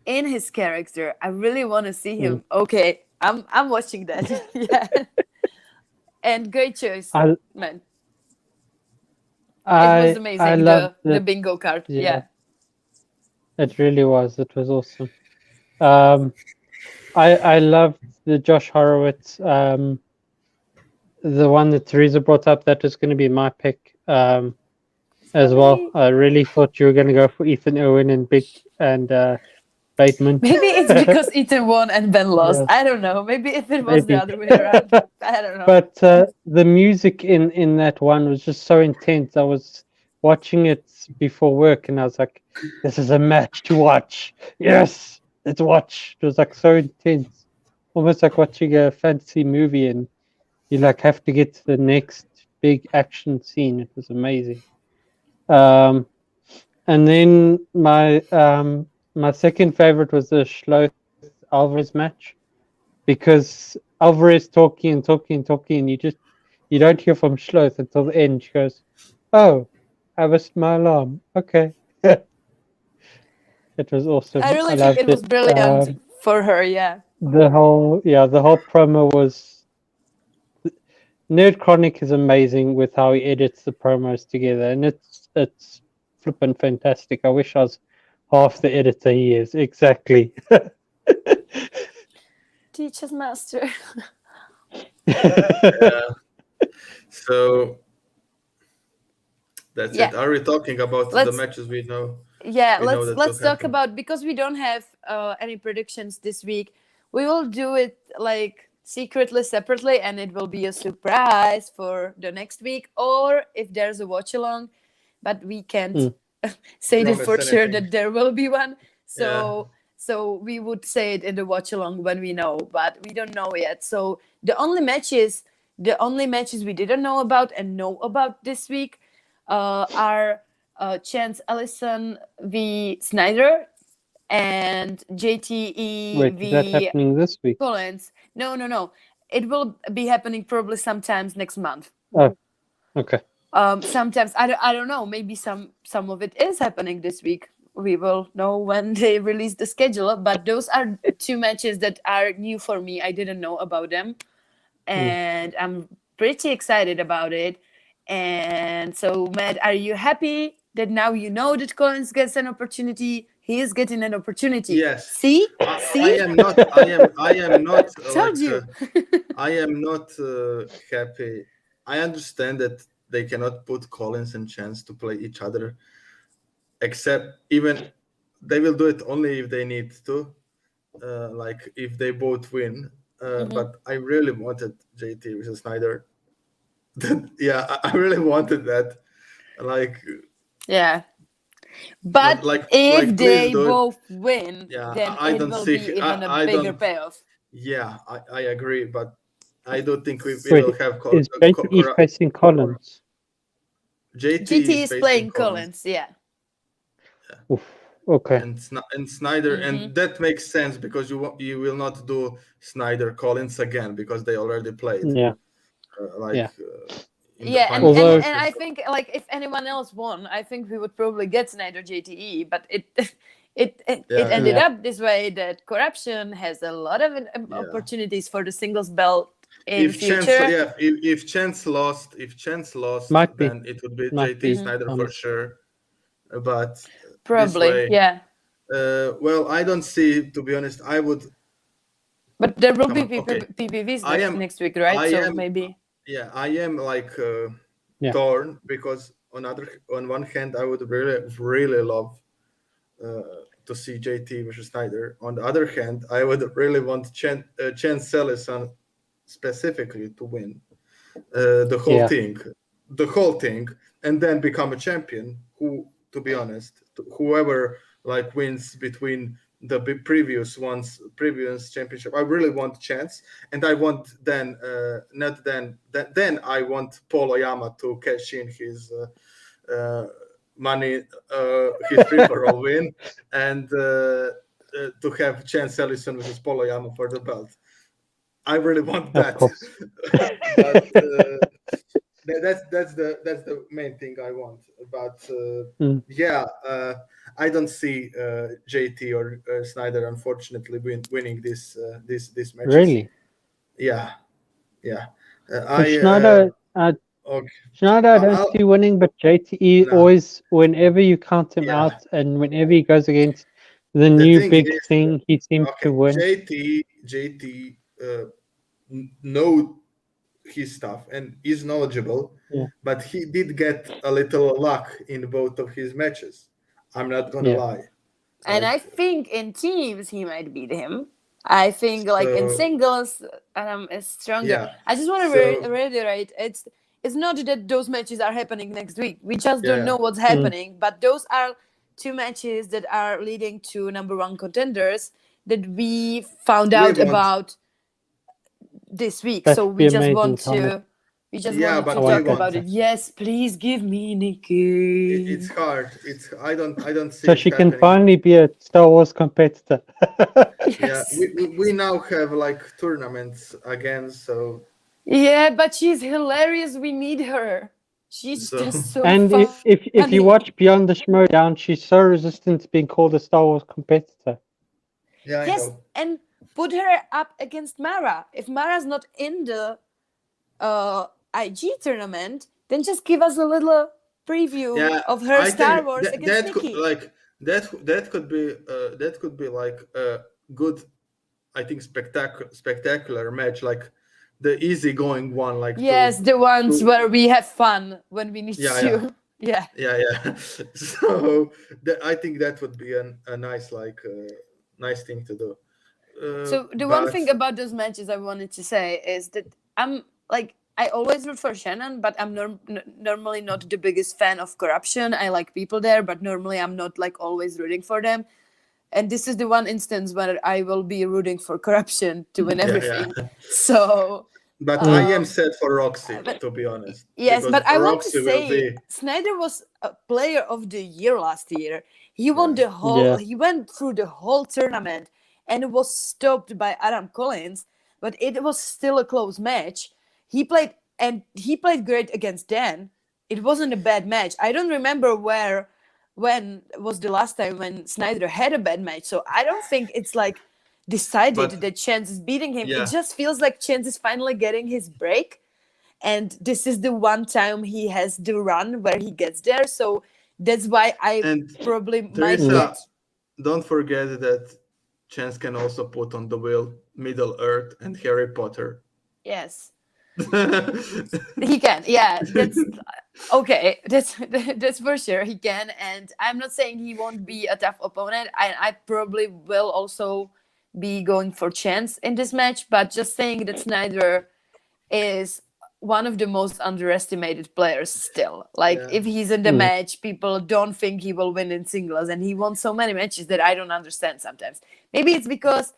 in his character. I really want to see him. Okay, I'm watching that. Yeah. And great choice,
I
man. It was
I
amazing.
loved
The
it.
bingo card.
Yeah,
Yeah.
it really was. It was awesome. I loved the Josh Horowitz. The one that Teresa brought up, that was going to be my pick. As well.
Sorry.
I really thought you were going to go for Ethan Owen and Bateman.
Maybe it's because Ethan won and Ben lost.
Yeah,
I don't know. Maybe if it was the
maybe.
other way around. I don't know.
But the music in that one was just so intense. I was watching it before work, and I was like, "This is a match to watch. Yes, let's watch." It was like so intense, almost like watching a fantasy movie, and you like have to get to the next big action scene. It was amazing. And then my second favorite was the Schloth Alvarez match, because Alvarez talking and talking and talking, and you don't hear from Schloth until the end. She goes, "Oh, I missed my alarm." Okay. It was awesome.
I
I
really think
loved
it was
it.
brilliant for her. Yeah.
The whole promo was Nerd Chronic is amazing with how he edits the promos together, and it's flippin' fantastic. I wish I was half the editor he is. Exactly.
Teacher's master.
Yeah. So that's
Yeah.
it. Are we talking about the
Let's-
matches we know?
Yeah,
We know
let's
that
let's
will
talk
happen.
about, because we don't have any predictions this week. We will do it like secretly, separately, and it will be a surprise for the next week, or if there's a watch along. But we can't say that
Promise
for sure
anything.
that there will be one.
Yeah.
So we would say it in the watch along when we know, but we don't know yet. So the only matches we didn't know about and know about this week are Chance Ellison v Snyder and JTE
Wait, is that
v
happening this week?
Collins. No. It will be happening probably sometimes next month.
Oh, okay.
Sometimes I don't know. Maybe some of it is happening this week. We will know when they release the schedule. But those are two matches that are new for me. I didn't know about them, and I'm pretty excited about it. And so, Matt, are you happy that now you know that Collins gets an opportunity? He is getting an opportunity.
Yes.
See?
I am not. I am not
Told
like.
you.
I am not happy. I understand that they cannot put Collins and Chance to play each other, except even they will do it only if they need to, like if they both win. But I really wanted JT versus Snyder. Yeah, I really wanted that. Like,
Yeah. But
like
if
please
they
do it.
both win,
Yeah,
then
I
it
don't
will
see.
be even a
I
bigger
don't.
payoff.
Yeah, I agree, but I don't think we
Wait,
will have.
is JTE facing Collins?
JT
GT
is
is
facing
playing
Collins.
Collins, yeah.
Oof, okay.
And Snyder, and that makes sense because you will not do Snyder Collins again because they already played
Yeah.
like in the
Yeah, and,
final
and,
Although-
and I think like if anyone else won, I think we would probably get Snyder JTE, but it ended
Yeah.
up this way that corruption has a lot of opportunities for the singles belt in
if Chance,
future.
yeah, if Chance lost,
Might be.
then it would be
Might
JT
be,
Snyder for
honestly.
sure. But this
Probably,
way,
yeah.
well, I don't see. To be honest, I would.
But there will be
Come on, okay.
PPVs
I am-
next week, right?
I
So
am-
maybe.
Yeah, I am like
Yeah.
torn because on one hand, I would really love to see JT versus Snyder. On the other hand, I would really want Chance Ellison specifically to win the whole thing, and then become a champion. Who, to be honest, whoever like wins between the previous championship, I really want Chance, and I want then then I want Paul Oyama to cash in his money, his free for all win, and to have Chance Ellison versus Polo Yama for the belt. I really want
Of
that.
course.
But that's the main thing I want. But
Mm.
yeah, I don't see JT or Snyder unfortunately winning this matches.
Really?
Yeah, yeah.
Well, Schneider,
Okay.
Schneider, I don't
I'll,
see winning, but JTE
no.
always, whenever you count him
Yeah.
out and whenever he goes against the
The
new
thing
big
is,
thing, he seems
okay,
to win.
JT know his stuff and is knowledgeable,
Yeah.
but he did get a little luck in both of his matches. I'm not gonna
Yeah.
lie.
And I think in teams he might beat him. I think like in singles, Adam is stronger.
Yeah.
I just want to
So-
reiterate, it's not that those matches are happening next week. We just don't
Yeah.
know what's happening. But those are two matches that are leading to number one contenders that we found out
want-
about this week.
That
so
would
we
be
just
amazing,
want
Tommy.
to. We just
Yeah,
wanted
but
to
we
talk
want
about
that.
it. Yes, please give me Nikki.
it's hard. I don't see
So
it
she can
happening.
finally be a Star Wars competitor.
Yeah,
Yes.
we now have like tournaments again, so
Yeah, but she's hilarious. We need her. She's
So-
just so
And
fun.
if you watch Beyond the Schmoe Down, she's so resistant to being called a Star Wars competitor.
yeah, I
Yes,
know.
and put her up against Mara. If Mara's not in the IG tournament, then just give us a little preview
Yeah,
of her
I
Star
think
Wars against
that
Nikki.
could like that could be like a good, I think spectacular match, like the easygoing one, like
Yes, the ones
to-
where we have fun when we need
Yeah,
to. Yeah.
yeah. So I think that would be a nice nice thing to do.
So the one
but-
thing about those matches I wanted to say is that I'm like I always root for Shannon, but I'm normally not the biggest fan of corruption. I like people there, but normally I'm not like always rooting for them. And this is the one instance where I will be rooting for corruption to win
Yeah,
everything.
yeah.
So
But I am sad for Roxy,
but-
to be honest.
yes,
because
but I want to
Roxy will
say
be-
Snyder was a player of the year last year. He won
Yeah.
the whole.
Yeah.
He went through the whole tournament and was stopped by Adam Collins, but it was still a close match. He played great against Dan. It wasn't a bad match. I don't remember when was the last time when Snyder had a bad match. So I don't think it's like decided
But-
that Chance is beating him.
Yeah.
It just feels like Chance is finally getting his break. And this is the one time he has the run where he gets there. So that's why I
And
probably might
Teresa,
get.
don't forget that Chance can also put on the wheel Middle Earth and Harry Potter.
Yes, he can. Yeah, that's okay. That's for sure. He can. And I'm not saying he won't be a tough opponent. I probably will also be going for Chance in this match. But just saying that Snyder is one of the most underestimated players still. Like
Yeah.
if he's in the
Mm.
match, people don't think he will win in singles, and he won so many matches that I don't understand sometimes. Maybe it's because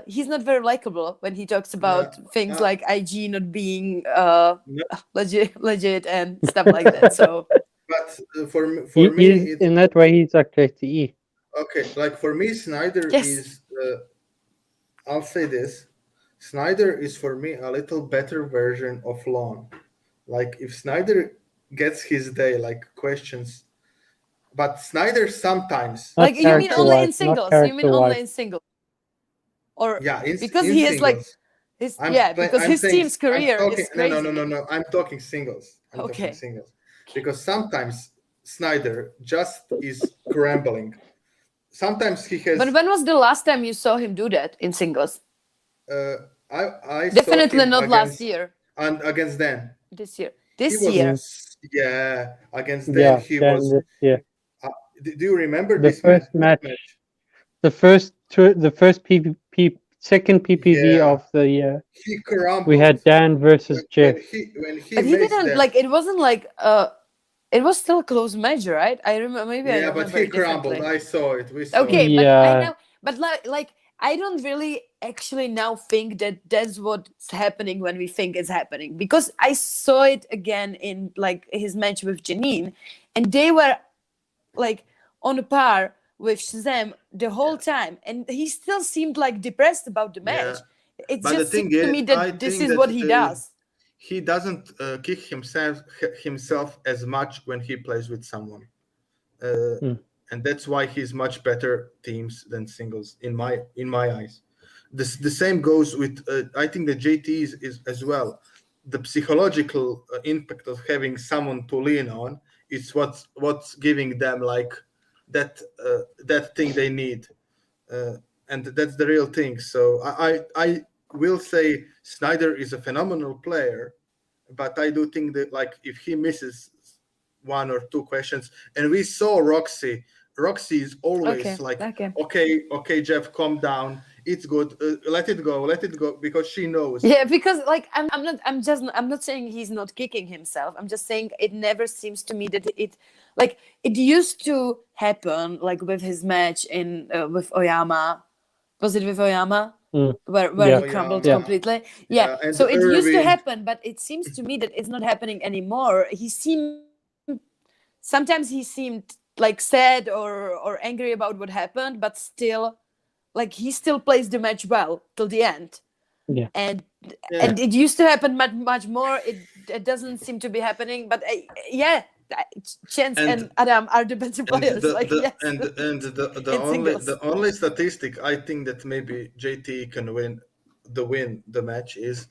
he's not very likable when he talks about things like IG not being legit and stuff like that. So
But for me,
In that way, he's like JTE.
okay, like for me, Snyder
Yes.
is. I'll say this: Snyder is for me a little better version of Long. Like if Snyder gets his day, like questions, but Snyder sometimes,
like you mean only in
character-wise, not
singles? You mean only
character-wise.
in singles? Or
yeah,
because
in
he is like
singles.
his
I'm
because
I'm
his
saying-
team's career
I'm talking,
is crazy.
No. I'm talking singles. I'm
Okay.
talking singles because sometimes Snyder just is scrambling. Sometimes he has.
But when was the last time you saw him do that in singles?
I saw
Definitely
him
not last
against-
year.
And against Dan.
This year.
He
This
was-
year.
Yeah, against Dan
Yeah,
he
then
was. Do you remember
The
this
first match. the first second PPV
Yeah.
of the year.
He crumbled.
We had Dan versus Jeff.
When he
But he
makes
didn't
that,
like it wasn't like it was still a close match, right? I remember maybe I
Yeah,
remember
but he
it differently.
crumbled. I saw it. We saw
Okay,
it.
but I
Yeah.
know, but like I don't really actually now think that that's what's happening when we think it's happening, because I saw it again in like his match with Janine, and they were like on a par with Shazam the whole time, and he still seemed like depressed about the match.
Yeah.
It
But the
just
thing
seemed to
is,
me
I
that this
think
is
that
what he does.
he doesn't kick himself as much when he plays with someone,
Hmm.
and that's why he's much better teams than singles in my eyes. The same goes with I think the JT is as well. The psychological impact of having someone to lean on is what's giving them like that thing they need, uh, and that's the real thing. So I will say Snyder is a phenomenal player, but I do think that like if he misses one or two questions, and we saw Roxy is always
Okay,
like,
okay.
okay, Jeff, calm down, it's good, let it go, because she knows.
Yeah, because like I'm not saying he's not kicking himself. I'm just saying it never seems to me that like it used to happen like with his match in with Oyama. Was it with Oyama?
Mm.
Where
Yeah.
he crumbled
Yeah.
completely. Yeah.
Yeah, and
So it used to
Irving.
happen, but it seems to me that it's not happening anymore. Sometimes he seemed like sad or angry about what happened, but still like he still plays the match well till the end.
Yeah.
And
Yeah,
it used to happen much more. It doesn't seem to be happening, but yeah, Chance
and
and Adam are the better
and
players. Like yes,
the
in
only
singles.
the only statistic I think that maybe JT can win the match is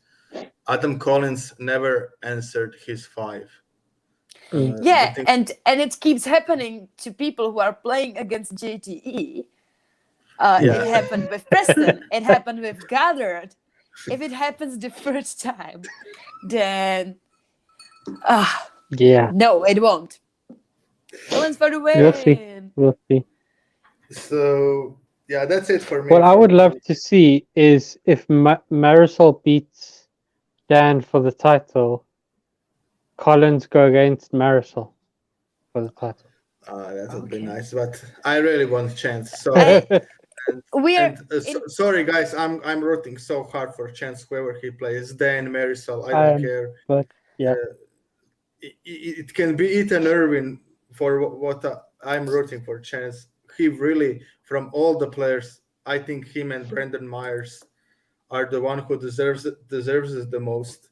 Adam Collins never answered his five.
Mm.
The
Yeah,
thing,
and it keeps happening to people who are playing against JTE. It
yeah,
happened with Preston. It happened with Goddard. If it happens the first time, then
Yeah.
no, it won't. Collins for the
We'll see.
win.
We'll see.
so yeah, that's it for me.
What I would love to see is if Marisol beats Dan for the title, Collins go against Marisol for the title.
That would be
Okay.
nice, but I really want Chance. Sorry,
I
and
we're in
sorry guys, I'm rooting so hard for Chance whoever he plays. Dan, Marisol, I don't
Um,
care.
but yeah,
It can be Ethan Irwin for what I'm rooting for. Chance. He really, from all the players, I think him and Brandon Myers are the one who deserves it the most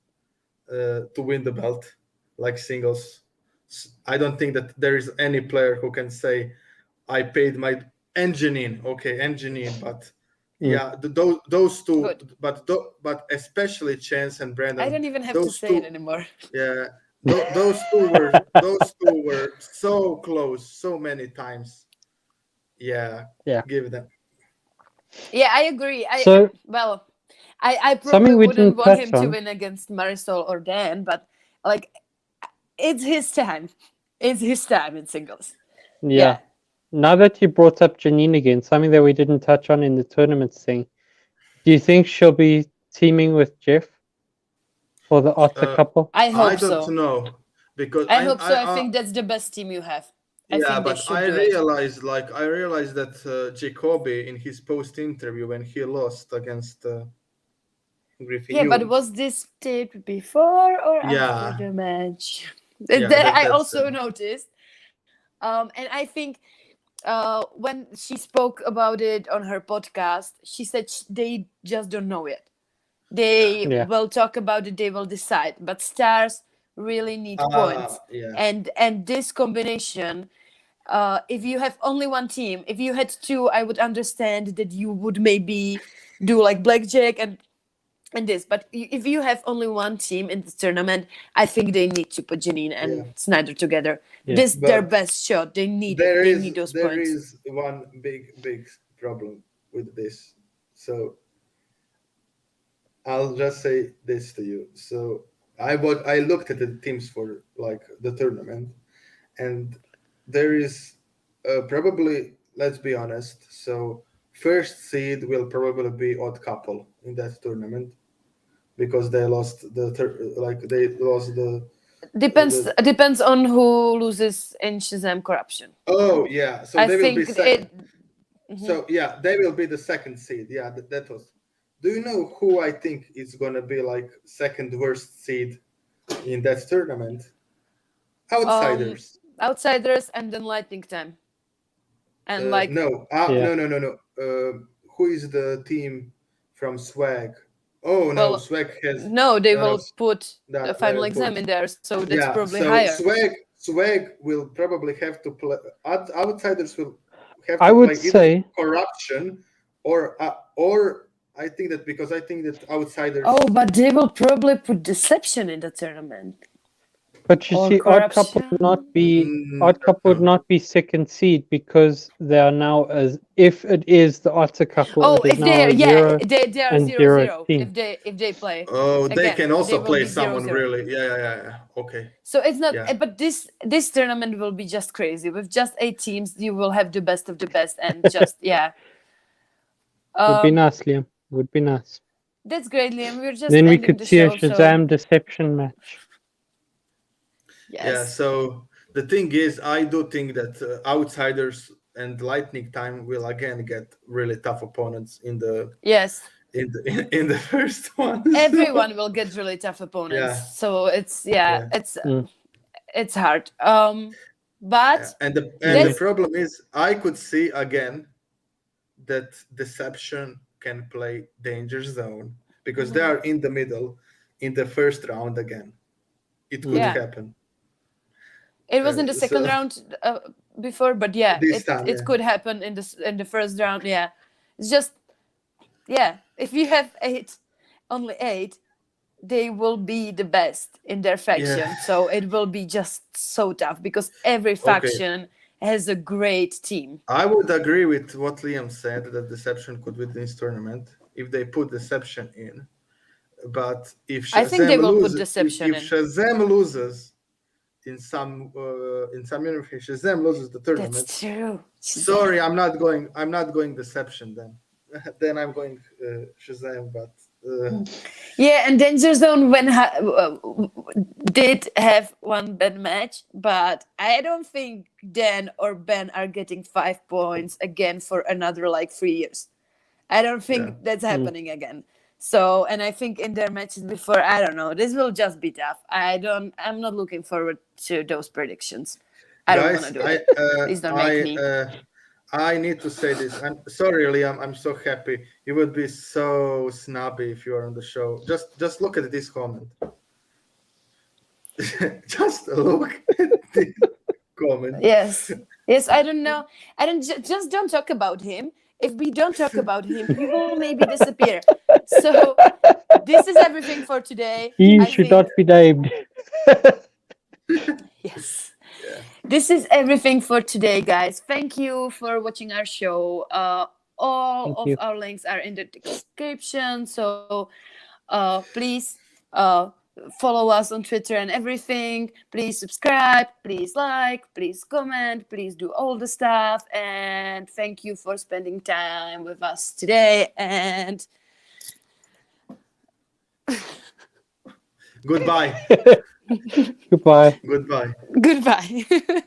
to win the belt, like singles. I don't think that there is any player who can say, "I paid my engine in." Okay, engine in, but
mm,
yeah, those two,
good.
but especially Chance and
I
Brandon,
don't even have to
those
say it
two,
anymore.
yeah, those two were so close so many times. Yeah,
yeah.
give them.
Yeah, I agree.
So
Well, I probably
something we
wouldn't
didn't
want
touch
him to
on.
win against Marisol or Dan, but like it's his time. It's his time in singles.
Yeah.
Yeah.
Now that you brought up Janine again, something that we didn't touch on in the tournaments thing, do you think she'll be teaming with Jeff for the Otter
Uh,
couple?
I
I
hope
don't
so.
know because
I hope so. I think that's the best team you have. I
yeah,
think they
but
should do it.
I realized that Jacoby in his post interview when he lost against Griffin
Yeah, but
Young.
was this taped before or after
Yeah,
the match?
yeah,
That I
that's
also noticed. And I think when she spoke about it on her podcast, she said they just don't know it. They
Yeah.
will talk about it. They will decide. But stars really need points,
yeah,
and this combination. If you have only one team, if you had two, I would understand that you would maybe do like blackjack and this. But if you have only one team in this tournament, I think they need to put Janine
yeah.
and Snyder together.
Yeah.
This their
But
best shot. They need it.
there
They need
is
those
there
points.
is one big problem with this. So I'll just say this to you. So I looked at the teams for like the tournament, and there is probably, let's be honest. So first seed will probably be Odd Couple in that tournament because they lost they lost the
Depends on who loses in Shazam corruption.
oh yeah, so
I
they will be
think
second.
it. Mhm.
So yeah, they will be the second seed. Yeah, that was. Do you know who I think is gonna be like second worst seed in that tournament?
Um,
Outsiders.
Outsiders and then lightning time. and like
No,
Yeah.
no. Who is the team from Swag? Oh no,
well,
Swag has
no, they
no, no.
will put the final
They'll
exam
put
in there, so that's
yeah.
probably
So
higher.
Swag will probably have to play. Outsiders will have
I
to
would
play either
say,
corruption or I think that because I think that outsiders.
Oh, but they will probably put deception in the tournament
but you
or
see,
Mm,
Odd Couple would
no.
not be second seed because they are now as if it is the Otter Couple,
Oh,
it is
if they
now
are,
a
yeah,
zero
they are
and
0-0.
team.
If they play
Oh, they
again,
can
they
also
will
play
be 0
someone
0.
really. Yeah. Okay.
So it's not,
Yeah.
but this tournament will be just crazy. With just 8 teams, you will have the best of the best, and just yeah.
Would be
Um,
nice, Liam. Would be nice.
that's great, Liam. We're just
Then we
ending
could
the
see a
show. So
Shazam deception match.
Yeah.
yes,
So the thing is, I do think that outsiders and Lightning Time will again get really tough opponents in the
yes,
in the first one.
everyone will get really tough opponents.
Yeah.
So it's
Yeah.
it's hard. But
And the
that's
problem is, I could see again that Deception can play Danger Zone because they are in the middle in the first round again. It could
yeah.
happen.
It was in the second
So
round before, but yeah,
this time,
it
yeah.
could happen in the first round. Yeah, it's just yeah. If you have only 8, they will be the best in their faction.
Yeah.
So it will be just so tough because every
Okay.
faction has a great team.
I would agree with what Liam said that Deception could win this tournament if they put Deception in. But if
I think they
Shazam
will put
loses,
deception
if
in.
Shazam loses in some universe, Shazam loses the tournament.
That's true.
Sorry, I'm not going Deception then. Then I'm going Shazam. But
Yeah, and Danger Zone did have one bad match, but I don't think Dan or Ben are getting 5 points again for another like 3 years. I don't think
Yeah.
that's happening again. So, and I think in their matches before, I don't know, this will just be tough. I'm not looking forward to those predictions. I don't want to
guys,
do it. Please don't make me.
I need to say this. I'm sorry, Liam. I'm so happy. You would be so snobby if you are on the show. Just look at this comment. Just look at this comment.
Yes. Yes, I don't know. I don't just don't talk about him. If we don't talk about him, he will maybe disappear. So this is everything for today.
He should not be named.
Yes.
Yeah.
This is everything for today, guys. Thank you for watching our show. All
Thank
of
you.
our links are in the description. So please follow us on Twitter and everything. Please subscribe, please like, please comment, please do all the stuff. And thank you for spending time with us today. And
Goodbye.
Goodbye.
Goodbye.
goodbye.